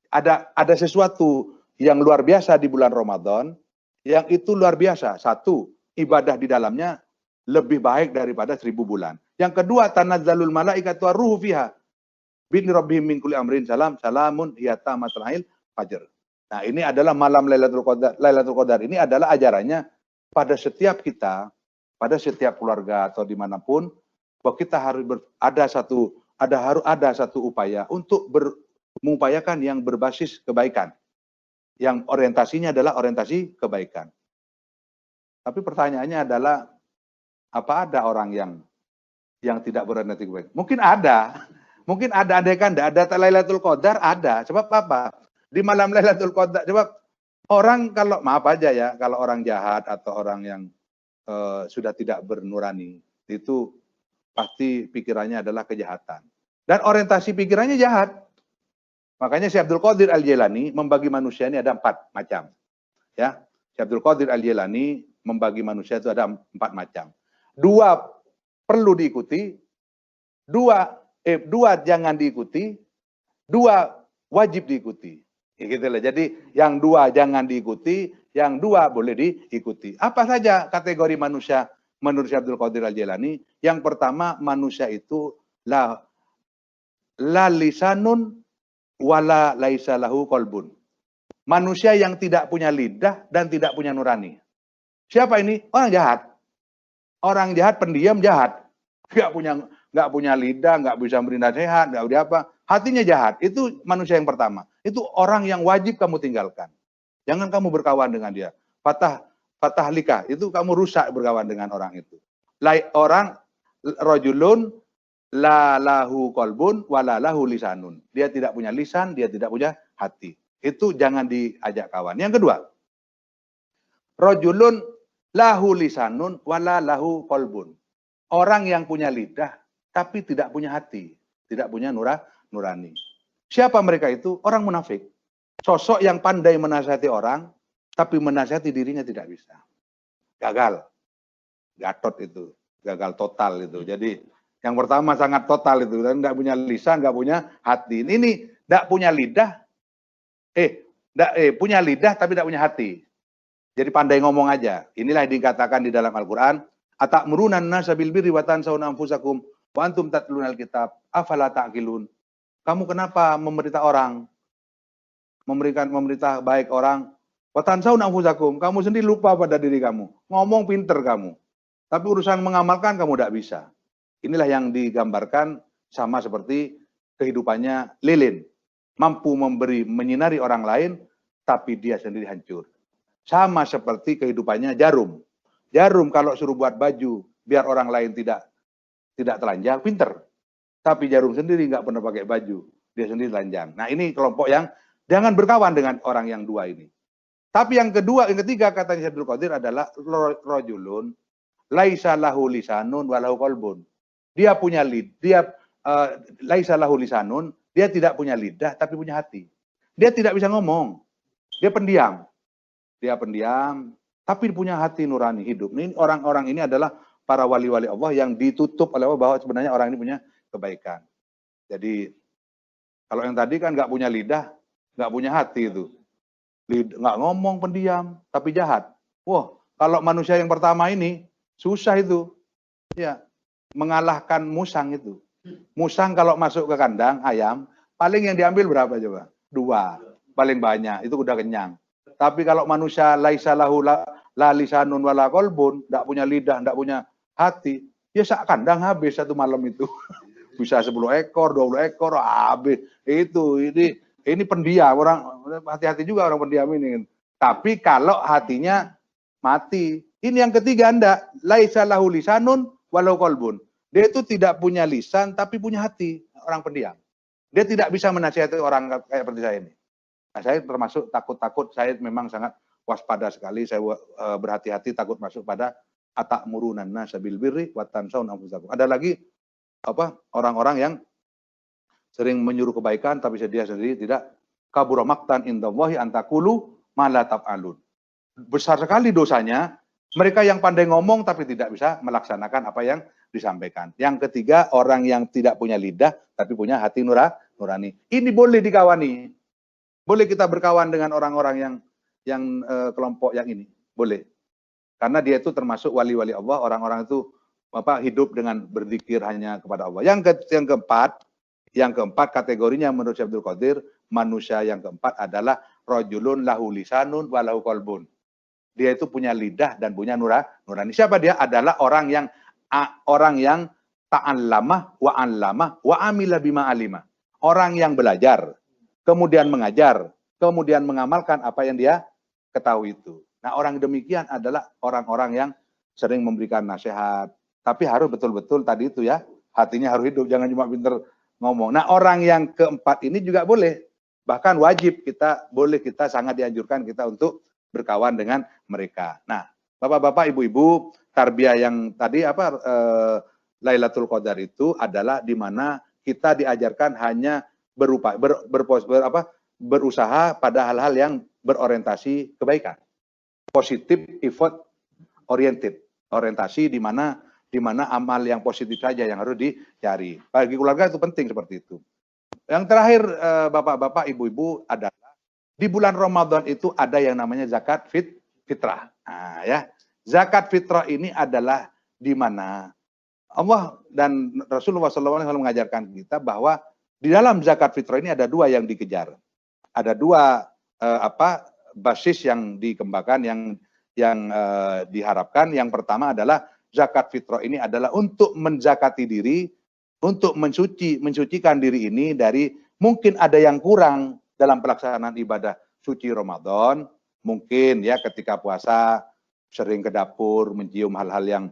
ada sesuatu yang luar biasa di bulan Ramadan, yang itu luar biasa. Satu, ibadah di dalamnya lebih baik daripada 1000 bulan. Yang kedua, tanazzalul malaikatu warruhu fiha. Bin rabbihim min kulli amrin salamun hiya tamatul fajr. Nah, ini adalah malam Lailatul Qadar. Lailatul Qadar ini adalah ajarannya pada setiap kita, pada setiap keluarga atau dimanapun, bahwa kita harus ada satu upaya untuk mengupayakan yang berbasis kebaikan. Yang orientasinya adalah orientasi kebaikan. Tapi pertanyaannya adalah, apa ada orang yang tidak berorientasi kebaikan? Mungkin ada, andaikan tidak ada Lailatul Qadar, ada. Sebab apa? Di malam Lailatul Qadar, sebab orang kalau, maaf aja ya, kalau orang jahat atau orang yang sudah tidak bernurani, itu pasti pikirannya adalah kejahatan. Dan orientasi pikirannya jahat. Makanya Syekh Abdul Qadir Al-Jailani membagi manusia ini ada 4 macam. Ya, Syekh Abdul Qadir Al-Jailani membagi manusia itu ada 4 macam. 2 perlu diikuti, 2 jangan diikuti, 2 wajib diikuti. Ya, gitu lah. Jadi yang 2 jangan diikuti, yang 2 boleh diikuti. Apa saja kategori manusia menurut Syekh Abdul Qadir Al-Jailani? Yang pertama, manusia itu la lisanun wala laisa lahu qalbun. Manusia yang tidak punya lidah dan tidak punya nurani. Siapa ini? Orang jahat. Orang jahat, pendiam jahat. Nggak punya lidah, nggak bisa bernasihat, nggak udah apa. Hatinya jahat. Itu manusia yang pertama. Itu orang yang wajib kamu tinggalkan. Jangan kamu berkawan dengan dia. Fatah likah. Itu kamu rusak berkawan dengan orang itu. Orang rajulun la lahu qalbun wala lahu lisanun. Dia tidak punya lisan, dia tidak punya hati. Itu jangan diajak kawan. Yang kedua, rajulun lahu lisanun wala lahu qalbun. Orang yang punya lidah tapi tidak punya hati, tidak punya nurani. Siapa mereka itu? Orang munafik. Sosok yang pandai menasihati orang tapi menasihati dirinya tidak bisa. Gagal. Gatot itu, gagal total itu. Jadi yang pertama sangat total itu, dan nggak punya lisan, nggak punya hati. Ini nggak punya lidah, punya lidah tapi nggak punya hati. Jadi pandai ngomong aja. Inilah yang dikatakan di dalam Al-Quran. Atamuruna an-nasa bil birri wa tansawna anfusakum wa antum tatlunal kitab afala ta'qilun. Kamu kenapa memerintah orang, memerintah baik orang, wa tansawna anfusakum, kamu sendiri lupa pada diri kamu. Ngomong pinter kamu, tapi urusan mengamalkan kamu tidak bisa. Inilah yang digambarkan sama seperti kehidupannya lilin. Mampu menyinari orang lain, tapi dia sendiri hancur. Sama seperti kehidupannya jarum. Jarum kalau suruh buat baju, biar orang lain tidak telanjang, pinter. Tapi Jarum sendiri nggak pernah pakai baju. Dia sendiri telanjang. Nah ini kelompok yang jangan berkawan dengan orang yang dua ini. Tapi yang kedua, yang ketiga katanya Syekh Abdul Qadir adalah rojulun laisa lahu lisanun walau qalbun. Dia punya laisa lahu lisanun, dia tidak punya lidah tapi punya hati. Dia tidak bisa ngomong. Dia pendiam. Dia pendiam tapi punya hati nurani hidup. Ini orang-orang ini adalah para wali-wali Allah yang ditutup oleh Allah bahwa sebenarnya orang ini punya kebaikan. Jadi kalau yang tadi kan nggak punya lidah, nggak punya hati itu. Nggak ngomong, pendiam, tapi jahat. Wah, kalau manusia yang pertama ini, susah itu. Ya, mengalahkan musang itu. Musang kalau masuk ke kandang ayam, paling yang diambil berapa coba? 2. Paling banyak, itu udah kenyang. Tapi kalau manusia laisa lahu la lisanun wala qalbun, enggak punya lidah, enggak punya hati, ya sak kandang habis satu malam itu. Bisa 10 ekor, 20 ekor habis. Ini pendiam, orang hati-hati juga orang pendiam ini. Tapi kalau hatinya mati, ini yang ketiga Anda, laisa lahu lisanun walau qalbun. Dia itu tidak punya lisan tapi punya hati, orang pendiam. Dia tidak bisa menasihati orang kayak seperti saya ini. Nah, saya termasuk takut-takut, saya memang sangat waspada sekali, saya berhati-hati takut masuk pada atakmurunan nasa bil birri wa tansawna anfusakum. Ada lagi orang-orang yang sering menyuruh kebaikan tapi dia sendiri tidak. Kabura maqtan indallahi antakulu ma la taf'alun. Besar sekali dosanya mereka yang pandai ngomong tapi tidak bisa melaksanakan apa yang disampaikan. Yang ketiga, orang yang tidak punya lidah tapi punya hati nurani. Ini boleh dikawani. Boleh kita berkawan dengan orang-orang yang kelompok yang ini. Boleh. Karena dia itu termasuk wali-wali Allah, orang-orang itu hidup dengan berzikir hanya kepada Allah. Yang keempat kategorinya menurut Syekh Abdul Qadir, manusia yang keempat adalah rajulun lahu lisanun wa lahu qalbun. Dia itu punya lidah dan punya nurani. Siapa dia? Adalah orang yang ta'allamah wa 'allamah wa amila bima alima. Orang yang belajar, kemudian mengajar, kemudian mengamalkan apa yang dia ketahui itu. Nah, orang demikian adalah orang-orang yang sering memberikan nasihat, tapi harus betul-betul tadi itu ya, hatinya harus hidup, jangan cuma pinter ngomong. Nah, orang yang keempat ini juga boleh, bahkan wajib kita sangat dianjurkan kita untuk berkawan dengan mereka. Nah, Bapak-bapak, Ibu-ibu, tarbiyah yang tadi Lailatul Qadar itu adalah di mana kita diajarkan hanya berusaha pada hal-hal yang berorientasi kebaikan. Positif, effort oriented. Orientasi di mana amal yang positif saja yang harus dicari. Bagi keluarga itu penting seperti itu. Yang terakhir, Bapak-bapak, Ibu-ibu, adalah di bulan Ramadan itu ada yang namanya zakat fitrah. Nah, ya. Zakat fitrah ini adalah di mana Allah dan Rasulullah SAW mengajarkan kita bahwa di dalam zakat fitrah ini ada 2 yang dikejar. Ada 2 basis yang dikembangkan, yang diharapkan. Yang pertama adalah zakat fitrah ini adalah untuk menzakati diri, untuk mensucikan diri ini dari mungkin ada yang kurang dalam pelaksanaan ibadah suci Ramadan. Mungkin ya ketika puasa sering ke dapur mencium hal-hal yang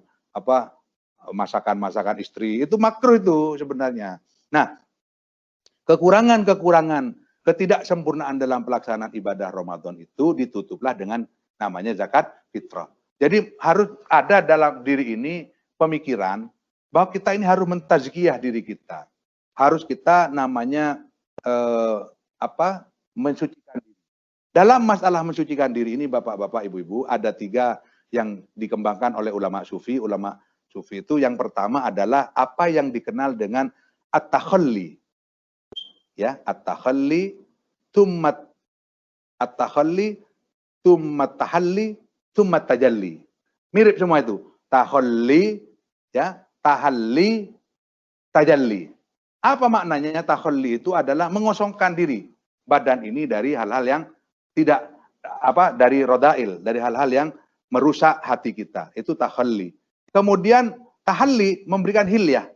masakan istri, itu makruh itu sebenarnya. Nah, kekurangan ketidaksempurnaan dalam pelaksanaan ibadah Ramadan itu ditutuplah dengan namanya zakat fitrah. Jadi harus ada dalam diri ini pemikiran bahwa kita ini harus mentazkiyah diri kita. Harus kita namanya mensucikan diri. Dalam masalah mensucikan diri ini, Bapak-bapak, Ibu-ibu, ada 3 yang dikembangkan oleh ulama sufi. Ulama sufi itu yang pertama adalah apa yang dikenal dengan at-takhalli. Ya, at-takhalli, tummat tahalli, tummat tajalli. Mirip semua itu. Takhalli, ya, tahalli, tajalli. Apa maknanya takhalli? Itu adalah mengosongkan diri badan ini dari hal-hal yang tidak dari rodail, dari hal-hal yang merusak hati kita. Itu takhalli. Kemudian tahalli memberikan hilyah,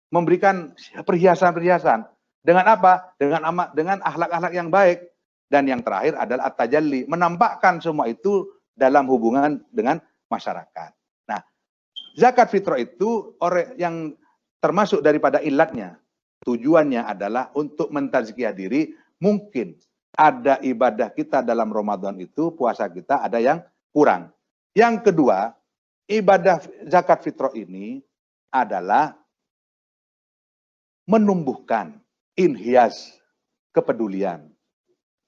memberikan perhiasan-perhiasan. Dengan apa? Dengan akhlak-akhlak yang baik. Dan yang terakhir adalah at-tajalli, menampakkan semua itu dalam hubungan dengan masyarakat. Nah, zakat fitrah itu yang termasuk daripada ilatnya. tujuannya adalah untuk mentazkiyah diri. Mungkin ada ibadah kita dalam Ramadan itu, puasa kita ada yang kurang. Yang kedua, ibadah zakat fitrah ini adalah menumbuhkan inhias kepedulian.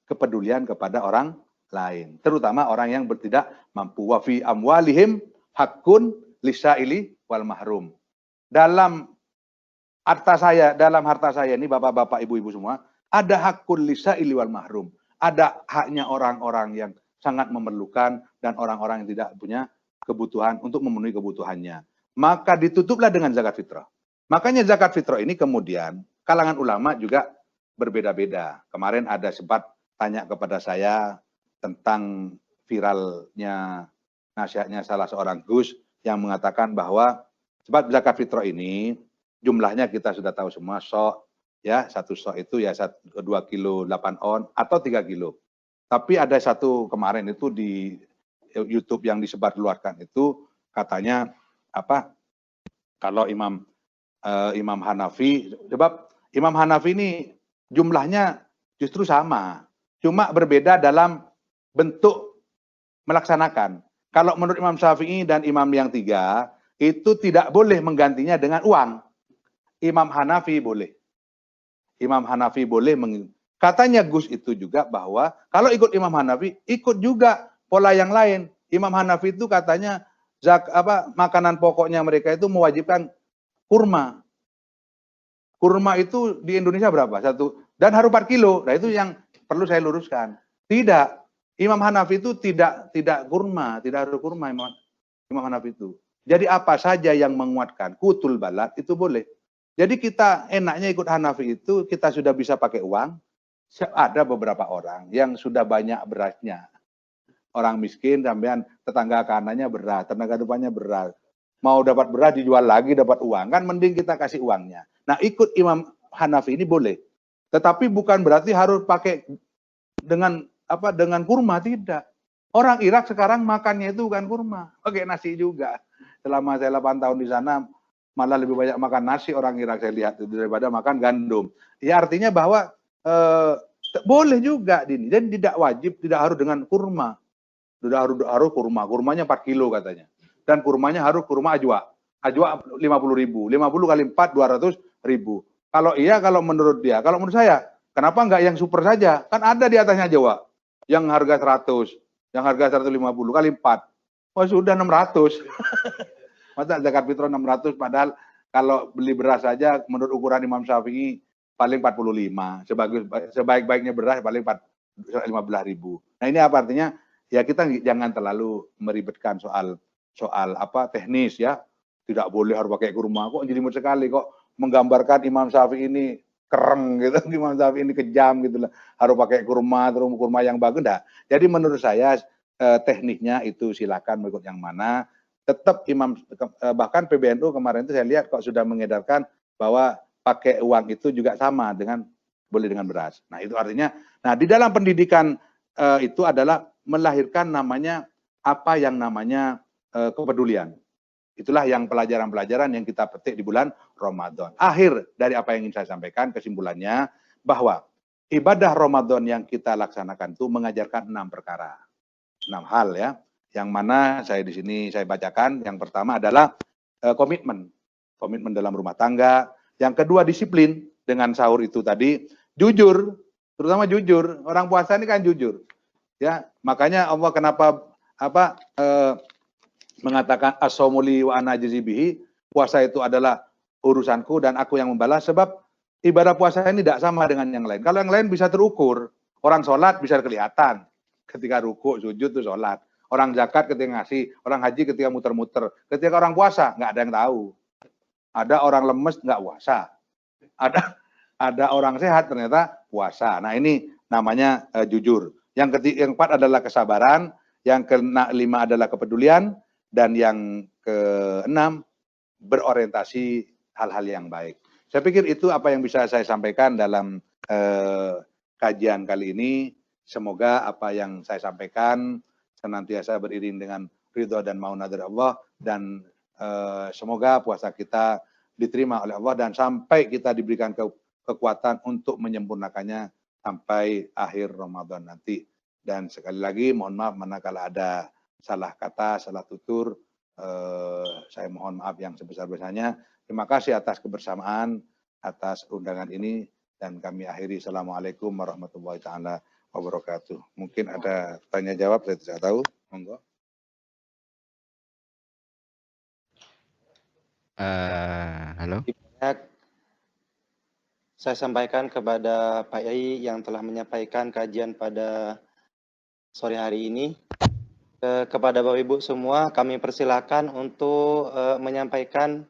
Kepedulian kepada orang lain. Terutama orang yang tidak mampu. Wa fi amwalihim hakun lisaili wal mahrum. Dalam harta saya ini bapak-bapak, ibu-ibu semua, ada hakun lisaili wal mahrum. Ada haknya orang-orang yang sangat memerlukan dan orang-orang yang tidak punya kebutuhan untuk memenuhi kebutuhannya. Maka ditutuplah dengan zakat fitrah. Makanya zakat fitrah ini kemudian kalangan ulama juga berbeda-beda. Kemarin ada sempat tanya kepada saya tentang viralnya nasihatnya salah seorang Gus yang mengatakan bahwa sebab zakat fitrah ini jumlahnya kita sudah tahu semua, sok ya, satu sok itu ya 2 kilo 8 on atau 3 kilo. Tapi ada satu kemarin itu di YouTube yang disebarluaskan itu katanya apa? Kalau Imam Hanafi, sebab Imam Hanafi ini jumlahnya justru sama, cuma berbeda dalam bentuk melaksanakan. Kalau menurut Imam Syafi'i dan imam yang tiga, itu tidak boleh menggantinya dengan uang. Imam Hanafi boleh. Imam Hanafi boleh. Katanya Gus itu juga bahwa kalau ikut Imam Hanafi, ikut juga pola yang lain. Imam Hanafi itu katanya makanan pokoknya mereka itu mewajibkan kurma. Kurma itu di Indonesia berapa? Dan harus 4 kilo. Nah itu yang perlu saya luruskan. Tidak. Imam Hanafi itu tidak kurma, tidak harus kurma Imam Hanafi itu. Jadi apa saja yang menguatkan kutul balad itu boleh. Jadi kita enaknya ikut Hanafi itu kita sudah bisa pakai uang. Ada beberapa orang yang sudah banyak berasnya. Orang miskin sampean tetangga kanannya beras, tenaga depannya beras. Mau dapat beras dijual lagi dapat uang, kan mending kita kasih uangnya. Nah, ikut Imam Hanafi ini boleh. Tetapi bukan berarti harus pakai dengan kurma, tidak. Orang Irak sekarang makannya itu bukan kurma, pakai nasi juga. Selama saya 8 tahun di sana malah lebih banyak makan nasi orang Irak saya lihat daripada makan gandum. Ya artinya bahwa boleh juga ini, dan tidak wajib, tidak harus dengan kurma. Tidak harus kurma, kurmanya 4 kilo katanya. Dan kurmanya harus kurma ajwa. Ajwa 50.000, 50 kali 4 200.000. Kalau menurut dia, kalau menurut saya, kenapa enggak yang super saja? Kan ada di atasnya Jawa. Yang harga 100, yang harga 150 kali 4. Oh sudah 600. Masa zakat fitrah 600, padahal kalau beli beras saja menurut ukuran Imam Syafi'i paling 45. Sebaik-baiknya beras paling 15.000. Nah ini apa artinya? Ya kita jangan terlalu meribetkan soal teknis ya. Tidak boleh harus pakai kurma. Kok jelimet sekali kok menggambarkan Imam Syafi'i ini kereng gitu, Imam Syafi'i ini kejam gitu lah. Harus pakai kurma, terus kurma yang bagus enggak. Jadi menurut saya tekniknya itu silakan mengikut yang mana. Tetap bahkan PBNU kemarin itu saya lihat kok sudah mengedarkan bahwa pakai uang itu juga sama dengan boleh dengan beras. Nah, itu artinya di dalam pendidikan itu adalah melahirkan namanya kepedulian. Itulah yang pelajaran-pelajaran yang kita petik di bulan Ramadan. Akhir dari apa yang ingin saya sampaikan, kesimpulannya bahwa ibadah Ramadan yang kita laksanakan itu mengajarkan 6 perkara. 6 hal ya. Yang mana di sini saya bacakan. Yang pertama adalah komitmen. Komitmen dalam rumah tangga. Yang kedua disiplin dengan sahur itu tadi. Jujur, terutama jujur. Orang puasa ini kan jujur. Ya, makanya Allah kenapa mengatakan as-shaumuli wa ana jazibihi, puasa itu adalah urusanku dan aku yang membalas, sebab ibadah puasa ini tidak sama dengan yang lain. Kalau yang lain bisa terukur, orang sholat bisa kelihatan ketika ruku, sujud itu sholat, orang zakat ketika ngasih, orang haji ketika muter-muter, ketika orang puasa nggak ada yang tahu. Ada orang lemes nggak puasa, ada orang sehat ternyata puasa. Nah ini namanya jujur. Yang keempat adalah kesabaran, yang kelima adalah kepedulian, dan yang keenam berorientasi hal-hal yang baik. Saya pikir itu apa yang bisa saya sampaikan dalam kajian kali ini. Semoga apa yang saya sampaikan senantiasa beriring dengan ridho dan maunah dari Allah, dan semoga puasa kita diterima oleh Allah dan sampai kita diberikan kekuatan untuk menyempurnakannya sampai akhir Ramadan nanti. Dan sekali lagi mohon maaf manakala ada salah kata, salah tutur, saya mohon maaf yang sebesar-besarnya. Terima kasih atas kebersamaan, atas undangan ini, dan kami akhiri. Assalamualaikum warahmatullahi taala wabarakatuh. Mungkin ada tanya jawab, saya tidak tahu. Monggo. Halo. Saya sampaikan kepada Pak Yai yang telah menyampaikan kajian pada sore hari ini. Kepada Bapak Ibu semua, kami persilakan untuk menyampaikan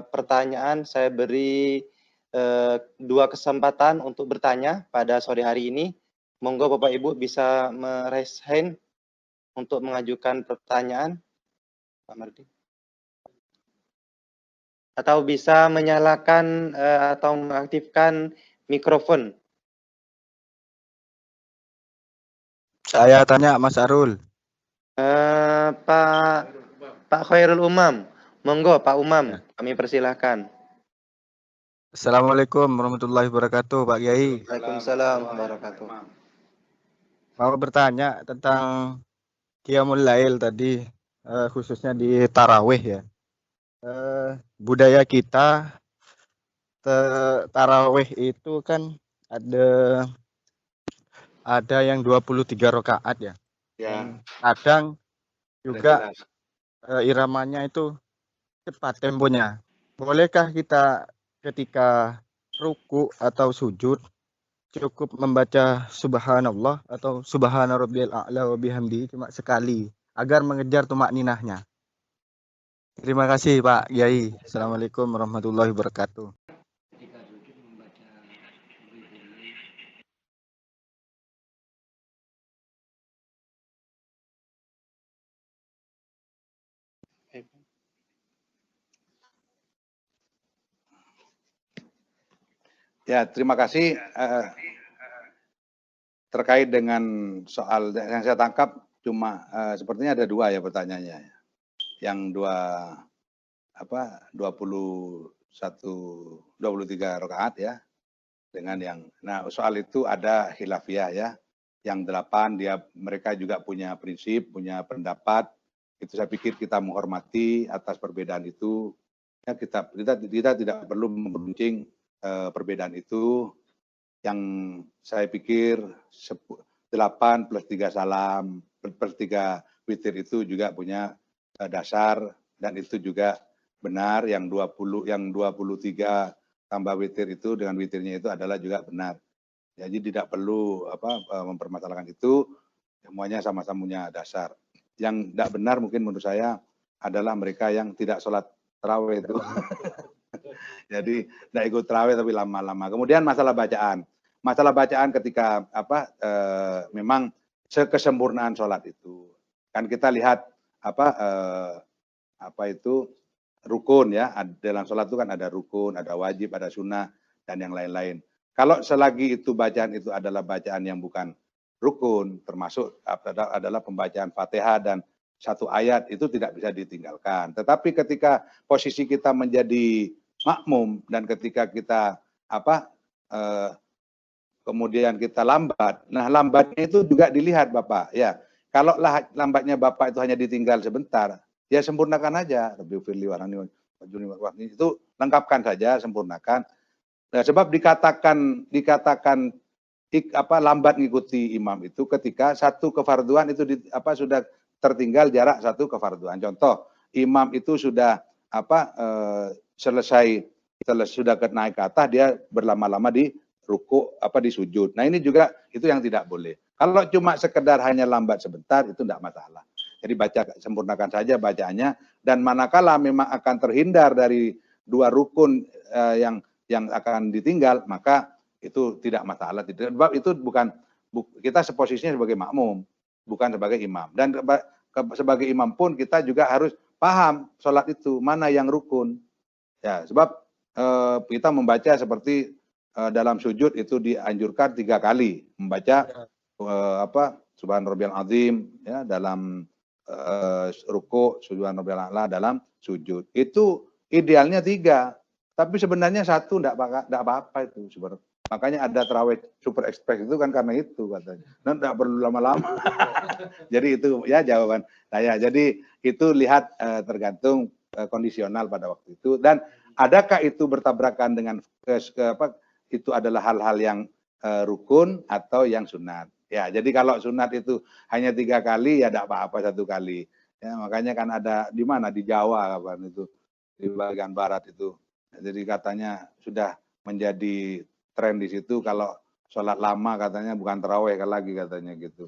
pertanyaan. Saya beri 2 kesempatan untuk bertanya pada sore hari ini. Monggo Bapak Ibu bisa raise hand untuk mengajukan pertanyaan. Pak Mardi. Atau bisa menyalakan atau mengaktifkan mikrofon. Saya tanya Mas Arul. Pak Khairul Umam. Monggo Pak Umam, Ya. kami persilahkan. Assalamualaikum warahmatullahi wabarakatuh, Pak Kiai. Waalaikumsalam warahmatullahi wabarakatuh. Mau bertanya tentang Qiyamul Lail tadi, khususnya di Tarawih ya. Budaya kita Tarawih itu kan ada yang 23 rakaat ya. Ya. Kadang juga iramanya itu cepat temponya. Bolehkah kita ketika ruku atau sujud cukup membaca subhanallah atau subhana rabbiyal a'la wa bihamdi cuma sekali agar mengejar tumakninahnya? Terima kasih Pak Kiai. Assalamualaikum warahmatullahi wabarakatuh. Ya, terima kasih. Terkait dengan soal yang saya tangkap cuma sepertinya ada 2 ya pertanyaannya. Yang 23 rakaat ya. Dengan yang soal itu ada khilafiyah ya. Yang 8 mereka juga punya prinsip, punya pendapat. Itu saya pikir kita menghormati atas perbedaan itu. Ya, kita tidak perlu memberuncing perbedaan itu. Yang saya pikir 8 plus 3 salam plus 3 witir itu juga punya dasar, dan itu juga benar. Yang 23 tambah witir itu dengan witirnya itu adalah juga benar. Jadi tidak perlu mempermasalahkan itu, semuanya sama-sama punya dasar. Yang tidak benar mungkin menurut saya adalah mereka yang tidak sholat tarawih itu. Jadi tidak ikut tarawih tapi lama-lama. Kemudian masalah bacaan. Masalah bacaan ketika memang kesempurnaan sholat itu. Kan kita lihat itu rukun ya. Dalam sholat itu kan ada rukun, ada wajib, ada sunnah, dan yang lain-lain. Kalau selagi itu bacaan itu adalah bacaan yang bukan rukun, termasuk adalah pembacaan Fatihah dan 1 ayat, itu tidak bisa ditinggalkan. Tetapi ketika posisi kita menjadi makmum dan ketika kita kemudian kita lambat, nah lambatnya itu juga dilihat Bapak ya. Kalau lambatnya Bapak itu hanya ditinggal sebentar, ya sempurnakan aja. Itu lengkapkan saja, sempurnakan. Nah, sebab dikatakan lambat ngikuti imam itu ketika 1 kefarduan itu sudah tertinggal jarak 1 kefarduan. Contoh, imam itu sudah sudah naik ke atas, dia berlama-lama di ruku di sujud. Nah, ini juga itu yang tidak boleh. Kalau cuma sekedar hanya lambat sebentar itu tidak masalah. Jadi sempurnakan saja bacaannya, dan manakala memang akan terhindar dari 2 rukun yang akan ditinggal, maka itu tidak masalah. Sebab itu kita seposisinya sebagai makmum, bukan sebagai imam. Dan sebagai imam pun kita juga harus paham sholat itu mana yang rukun. Ya, sebab kita membaca seperti dalam sujud itu dianjurkan 3 kali membaca Subhan Rabbiyal Azim ya, dalam ruku, Subhan Rabbiyal A'la dalam sujud. Itu idealnya 3. Tapi sebenarnya satu enggak apa-apa itu sebenarnya. Makanya ada terawih super express itu kan karena itu katanya. Nah, enggak perlu lama-lama. Jadi itu ya jawaban saya. Jadi itu lihat tergantung kondisional pada waktu itu. Dan adakah itu bertabrakan dengan itu adalah hal-hal yang rukun atau yang sunat. Ya, jadi kalau sunat itu hanya 3 kali ya enggak apa-apa 1 kali. Ya, makanya kan ada di mana di Jawa kapan itu di bagian barat itu. Jadi katanya sudah menjadi tren di situ kalau sholat lama katanya bukan taraweh lagi katanya gitu.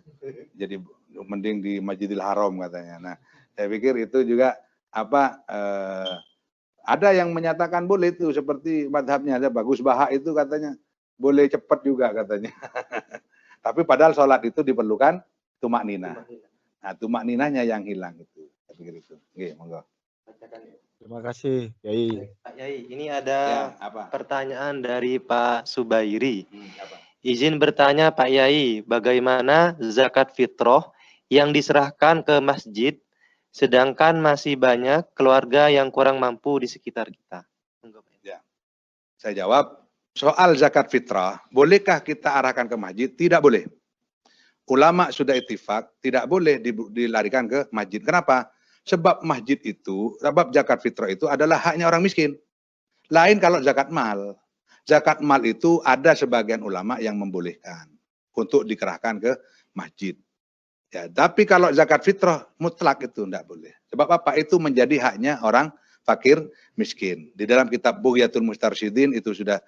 Jadi mending di Masjidil Haram katanya. Nah, saya pikir itu juga ada yang menyatakan boleh itu seperti madhabnya ada Bagus Baha itu katanya boleh cepat juga katanya. Tapi padahal sholat itu diperlukan tumak nina. Nah, tumak ninanya yang hilang itu. Saya pikir itu. Oke, monggo. Terima kasih, Yai. Pak Yai, ini ada pertanyaan dari Pak Subairi. Izin bertanya Pak Yai, bagaimana zakat fitrah yang diserahkan ke masjid, sedangkan masih banyak keluarga yang kurang mampu di sekitar kita? Ya. Saya jawab, soal zakat fitrah, bolehkah kita arahkan ke masjid? Tidak boleh. Ulama sudah ittifaq, tidak boleh dilarikan ke masjid. Kenapa? Sebab masjid itu, sebab zakat fitrah itu adalah haknya orang miskin. Lain kalau zakat mal. Zakat mal itu ada sebagian ulama yang membolehkan untuk dikerahkan ke masjid. Ya, tapi kalau zakat fitrah mutlak itu tidak boleh. Sebab apa? Itu menjadi haknya orang fakir miskin. Di dalam kitab Bughyatul Mustarsyidin itu sudah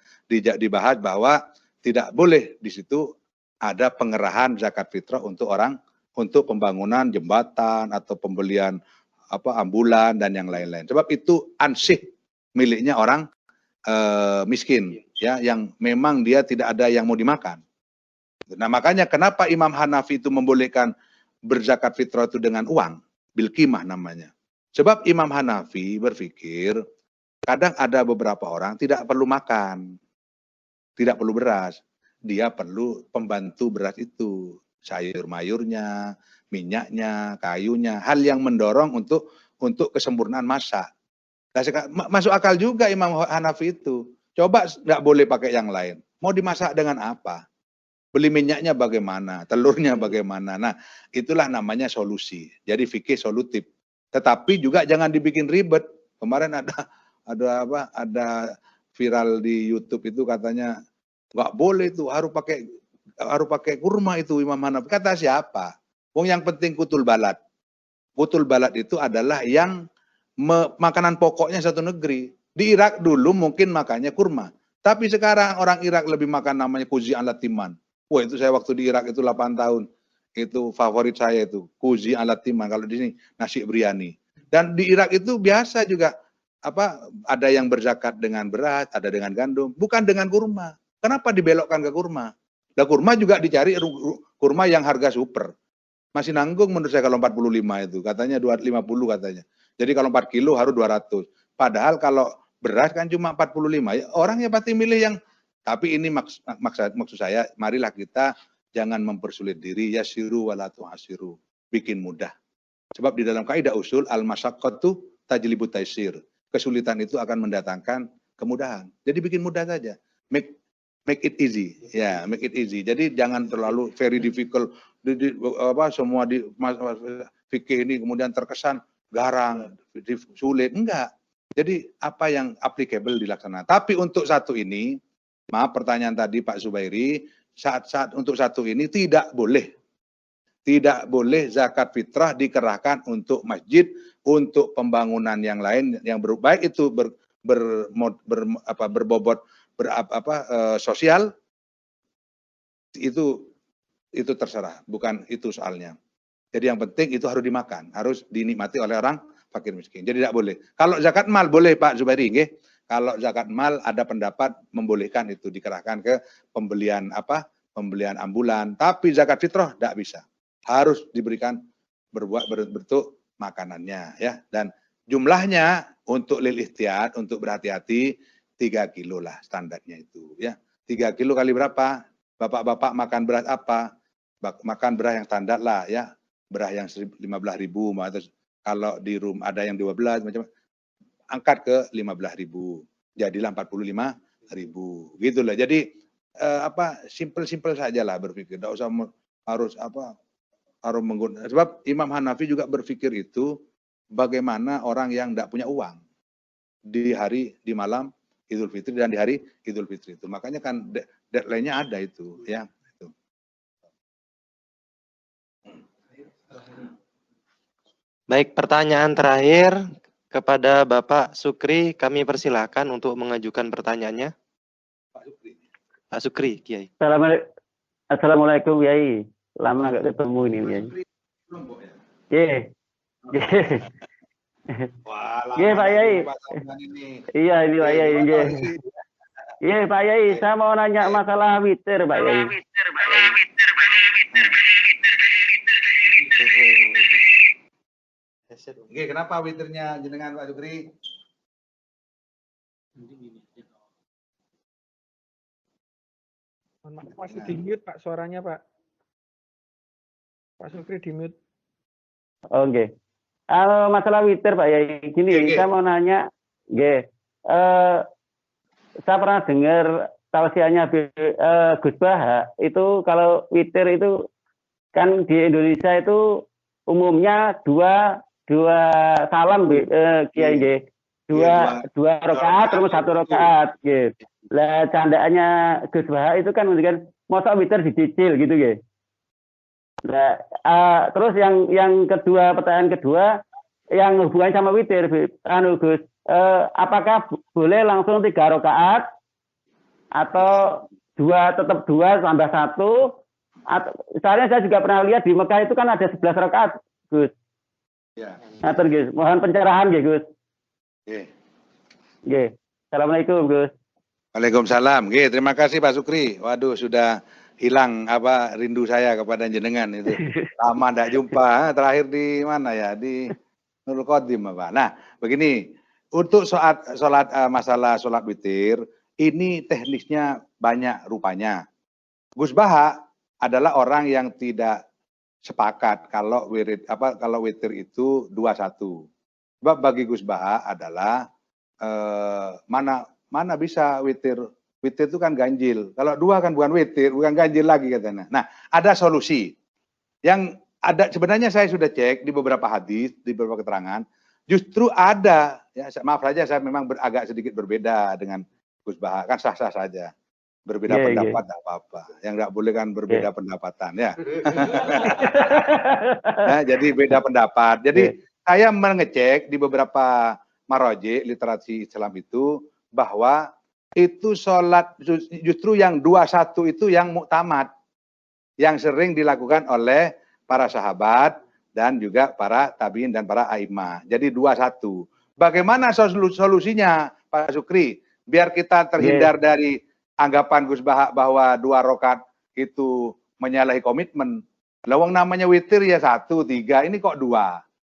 dibahas bahwa tidak boleh di situ ada pengerahan zakat fitrah untuk pembangunan jembatan atau pembelian ambulan dan yang lain-lain. Sebab itu ansih miliknya orang miskin, ya, yang memang dia tidak ada yang mau dimakan. Nah, makanya kenapa Imam Hanafi itu membolehkan berzakat fitrah itu dengan uang, bilqimah namanya. Sebab Imam Hanafi berpikir kadang ada beberapa orang tidak perlu makan, tidak perlu beras, dia perlu pembantu beras itu, sayur mayurnya, minyaknya, kayunya, hal yang mendorong untuk kesempurnaan masak. Nah, masuk akal juga Imam Hanafi itu. Coba nggak boleh pakai yang lain. Mau dimasak dengan apa? Beli minyaknya bagaimana? Telurnya bagaimana? Nah, itulah namanya solusi. Jadi fikih solutif. Tetapi juga jangan dibikin ribet. Kemarin ada viral di YouTube itu katanya nggak boleh itu harus pakai kurma itu Imam Hanafi. Kata siapa? Wong yang penting kutul balad. Kutul balad itu adalah yang makanan pokoknya satu negeri. Di Irak dulu mungkin makannya kurma. Tapi sekarang orang Irak lebih makan namanya kuzi alat timan. Wah, itu saya waktu di Irak itu 8 tahun. Itu favorit saya itu, kuzi alat timan. Kalau di sini nasi biryani. Dan di Irak itu biasa juga ada yang berzakat dengan beras, ada dengan gandum, bukan dengan kurma. Kenapa dibelokkan ke kurma? Nah, kurma juga dicari kurma yang harga super. Masih nanggung menurut saya kalau 45 itu. Katanya 250 katanya. Jadi kalau 4 kilo harus 200. Padahal kalau beras kan cuma 45. Ya, orang ya pasti milih yang. Tapi ini maksud saya, marilah kita jangan mempersulit diri. Yasiru wala tu'asiru. Bikin mudah. Sebab di dalam kaidah usul, al-masyaqqatu tajlibu taisir. Kesulitan itu akan mendatangkan kemudahan. Jadi bikin mudah saja. Make it easy, ya, make it easy. Jadi jangan terlalu very difficult. Semua di fikih ini kemudian terkesan garang, sulit, enggak. Jadi apa yang applicable dilaksanakan. Tapi untuk satu ini, maaf pertanyaan tadi Pak Zubairi, untuk satu ini tidak boleh zakat fitrah dikerahkan untuk masjid, untuk pembangunan yang lain yang baik itu berbobot sosial, itu terserah, bukan itu soalnya. Jadi yang penting itu harus dimakan, harus dinikmati oleh orang fakir miskin. Jadi tidak boleh. Kalau zakat mal boleh Pak Zubairi, nggih. Kalau zakat mal ada pendapat membolehkan itu dikerahkan ke pembelian ambulan. Tapi zakat fitrah tidak bisa. Harus diberikan berbentuk makanannya, ya. Dan jumlahnya untuk lil ihtiyat, untuk berhati-hati 3 kilo lah standarnya itu, ya. 3 kilo kali berapa? Bapak-bapak makan beras apa? Makan beras yang standar lah, ya. Beras yang 15.000, atau kalau di room ada yang 12 macam, angkat ke 15.000. jadilah 45.000 gitu lah. Jadi simple saja lah berpikir, tidak usah harus menggunakan. Sebab Imam Hanafi juga berpikir itu bagaimana orang yang tidak punya uang di malam Idul Fitri dan di hari Idul Fitri itu. Makanya kan deadline-nya ada itu, ya. Itu. Baik, pertanyaan terakhir kepada Bapak Sukri, kami persilahkan untuk mengajukan pertanyaannya. Pak Sukri, Kiai. Assalamualaikum, Kiai. Lama nggak ketemu ini, Kiai. Iya, Pak Yai. Iya, ini Pak Yai. Iya, Pak Yai. Saya mau nanya masalah witir, Pak Yai. Oke, kenapa witirnya jenengan Pak Sukri? Masih di mute Pak suaranya Pak. Pak Sukri di mute. Oke. Masalah witir Pak Yai. Gini, saya mau nanya. Saya pernah dengar tausiahnya Gus Baha itu kalau witir itu kan di Indonesia itu umumnya dua salam Kiai. Dua rakaat terus satu rakaat gitu. Lah candaannya Gus Baha itu kan masa witir dicicil gitu gitu. Nah, terus yang kedua, pertanyaan kedua yang hubungannya sama witir, Gus, apakah boleh langsung 3 rakaat atau tetap dua tambah satu? Soalnya saya juga pernah lihat di Mekah itu kan ada 11 rakaat, Gus. Ya. Nah, Gus, mohon pencerahan, Gus. Oke. Assalamualaikum, Gus. Waalaikumsalam. Terima kasih Pak Sukri. Waduh, sudah hilang rindu saya kepada jenengan itu. Lama tidak jumpa. Terakhir di mana ya? Di Nurul Qadim, Pak. Nah, begini. Untuk masalah sholat witir, ini teknisnya banyak rupanya. Gus Baha adalah orang yang tidak sepakat kalau witir itu 21. Sebab bagi Gus Baha adalah mana bisa witir itu kan ganjil. Kalau 2 kan bukan witir, bukan ganjil lagi katanya. Nah, ada solusi. Yang ada sebenarnya saya sudah cek di beberapa hadis, di beberapa keterangan, justru ada ya, maaf saja saya memang agak sedikit berbeda dengan Gus Baha, kan sah-sah saja. Berbeda pendapat tidak apa-apa. Yang nggak boleh kan berbeda pendapatan ya. Nah, jadi beda pendapat. Jadi saya mengecek di beberapa maroji literasi Islam itu bahwa itu sholat justru yang 21 itu yang muktamad, yang sering dilakukan oleh para sahabat dan juga para tabiin dan para a'immah. Jadi 21. Bagaimana solusinya Pak Sukri? Biar kita terhindar dari anggapan Gus Baha bahwa 2 rakaat itu menyalahi komitmen. Lawang namanya witir ya 1, 3, ini kok 2.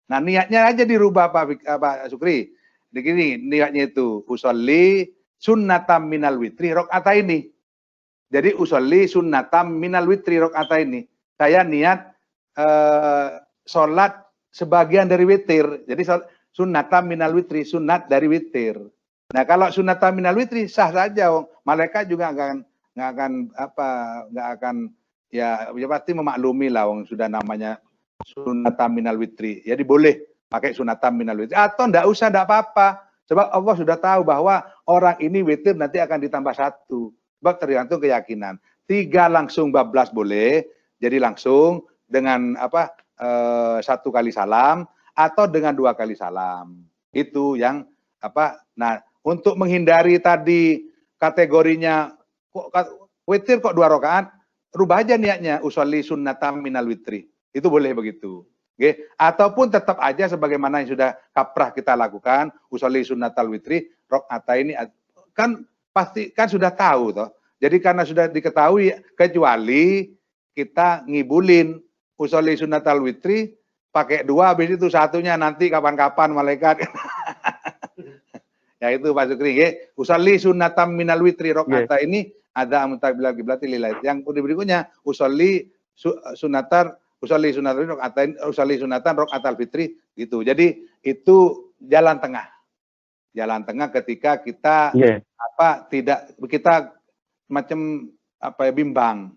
Nah niatnya aja dirubah Pak Sukri. Begini niatnya itu usolli sunnatam minal witri rakaataini. Jadi usolli sunnatam minal witri rakaataini. Saya niat sholat sebagian dari witir. Jadi sunnatam minal witri, sunat dari witir. Nah kalau sunnatam minal witri sah saja. Malaikat juga nggak akan ya pasti memaklumi lah. Sudah namanya sunnatam minal witri. Jadi boleh pakai sunnatam minal witri. Atau enggak usah, enggak apa-apa. Sebab Allah sudah tahu bahwa orang ini witir nanti akan ditambah 1. Sebab tergantung keyakinan. 3 langsung bablas boleh. Jadi langsung dengan 1 kali salam. Atau dengan 2 kali salam. Itu yang Nah untuk menghindari tadi kategorinya witir kok 2 rakaat. Rubah aja niatnya. Usolli sunnatam minal witri. Itu boleh begitu. Ataupun tetap aja sebagaimana yang sudah kaprah kita lakukan, usolli sunnatal witri rakaataini, kan pasti kan sudah tahu toh. Jadi karena sudah diketahui, kecuali kita ngibulin usolli sunnatal witri pakai 2, habis itu 1-nya nanti kapan-kapan malaikat. Ya itu Pak Sukri, usolli sunnatam minal witri rakaataini ada mutaqabilal qiblati lillahi. Yang berikutnya usolli sunnatar usolli sunatan rokaatal fitri gitu. Jadi itu jalan tengah. Jalan tengah ketika kita Nggih. kita macam bimbang.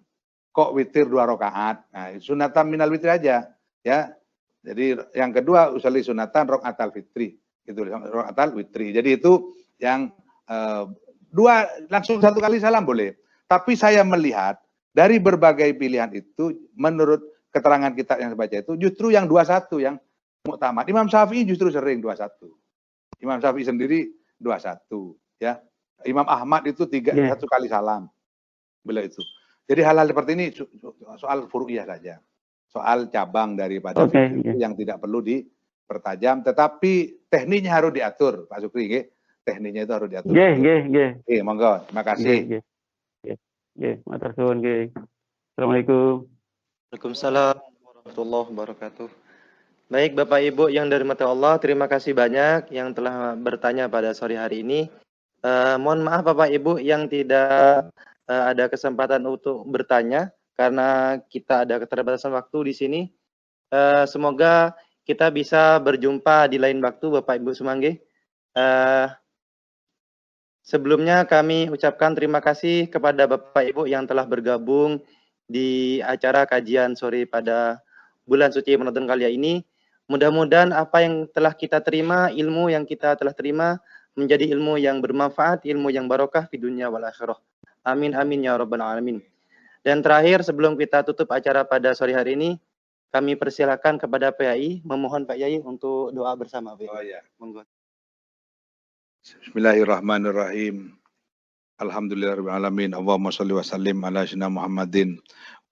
Kok witir 2 rakaat? Nah, sunatan minal witri aja, ya. Jadi yang kedua usolli sunatan rakaatal fitri, gitu, rakaatal witri. Jadi itu yang 2 langsung 1 kali salam boleh. Tapi saya melihat dari berbagai pilihan itu, menurut keterangan kitab yang saya baca itu justru yang 21 yang muktamad. Imam Syafi'i justru sering 21. Imam Syafi'i sendiri 21, ya. Imam Ahmad itu 1 kali salam. Beliau itu. Jadi hal-hal seperti ini soal furu'iyah saja. Soal cabang daripada fikih yang tidak perlu dipertajam, tetapi tekniknya harus diatur, Pak Sukri, nggih. Tekniknya itu harus diatur. Nggih, monggo. Terima kasih. Nggih, matur suwun nggih. Assalamualaikum. Waalaikumsalam warahmatullahi wabarakatuh. Baik Bapak Ibu yang dari mata Allah, terima kasih banyak yang telah bertanya pada sore hari ini. Mohon maaf Bapak Ibu yang tidak ada kesempatan untuk bertanya karena kita ada keterbatasan waktu di sini. Semoga kita bisa berjumpa di lain waktu Bapak Ibu semanggi. Sebelumnya kami ucapkan terima kasih kepada Bapak Ibu yang telah bergabung di acara kajian sore pada bulan suci Ramadan kali ini. Mudah-mudahan apa yang telah kita terima, ilmu yang kita telah terima menjadi ilmu yang bermanfaat, ilmu yang barokah di dunia wal akhirah. Amin amin ya rabbal alamin. Dan terakhir sebelum kita tutup acara pada sore hari ini, kami persilakan kepada PAI, memohon Pak Yai untuk doa bersama. Oh ya. Monggo. Bismillahirrahmanirrahim. Alhamdulillahirabbil alamin. Allahumma shalli wa sallim ala sayyidina Muhammadin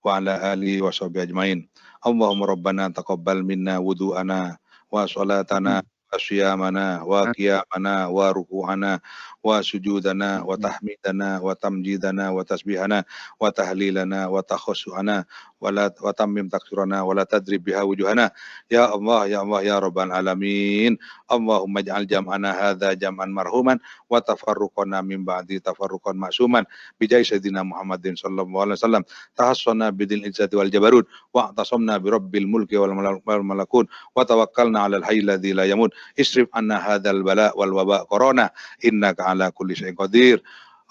wa ala alihi wa sahbihi ajmain. Allahumma rabbana taqabbal minna wudu'ana wa salatana wa siyamana wa qiyamana wa ruku'ana wa sujudana wa tahmidana wa tamjidana wa tasbihana wa tahlilana wa takhussu'ana wa tammim taksirana wa la tadrib biha wujuhana. Ya Allah ya Allah ya rabbal alamin. Allahumma ij'al jam'ana hadza jam'an marhuman wa tafarruqana min ba'di tafarruqan ma'suman bi jahi sayyidina Muhammadin sallallahu alaihi wasallam. Tahassana bidil izzati wal jabarut wa atasamna bi rabbil mulki wal malakut wa tawakkalna 'alal hayyil ladzi la yamut. Isrif anna hadzal bala wal waba corona innaka ala kulli syai'in qadir.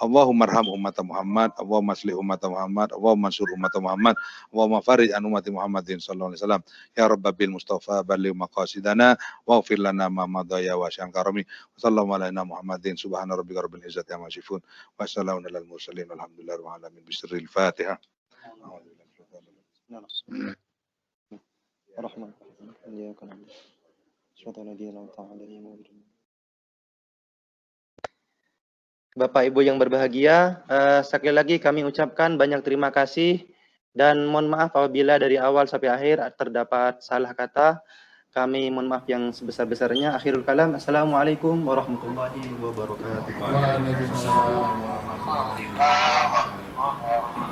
Allahumma arham umat Muhammad, Allahumma aslih umat Muhammad, Allahumma ansur umat Muhammad, Allahumma farij an umat Muhammadin sallallahu alaihi wasallam. Ya Rabbil Mustafa balligh maqasidana waghfir lana ma madaya wa syang karami. Sallallahu alaihi Muhammadin subhana rabbika rabbil izzati amma yasifun wa salamun alal mursalin walhamdulillahi rabbil alamin. Bismillahil Fatihah. Bapak Ibu yang berbahagia, sekali lagi kami ucapkan banyak terima kasih dan mohon maaf apabila dari awal sampai akhir terdapat salah kata. Kami mohon maaf yang sebesar-besarnya. Akhirul kalam. Assalamualaikum warahmatullahi wabarakatuh. Waalaikumsalam warahmatullahi wabarakatuh.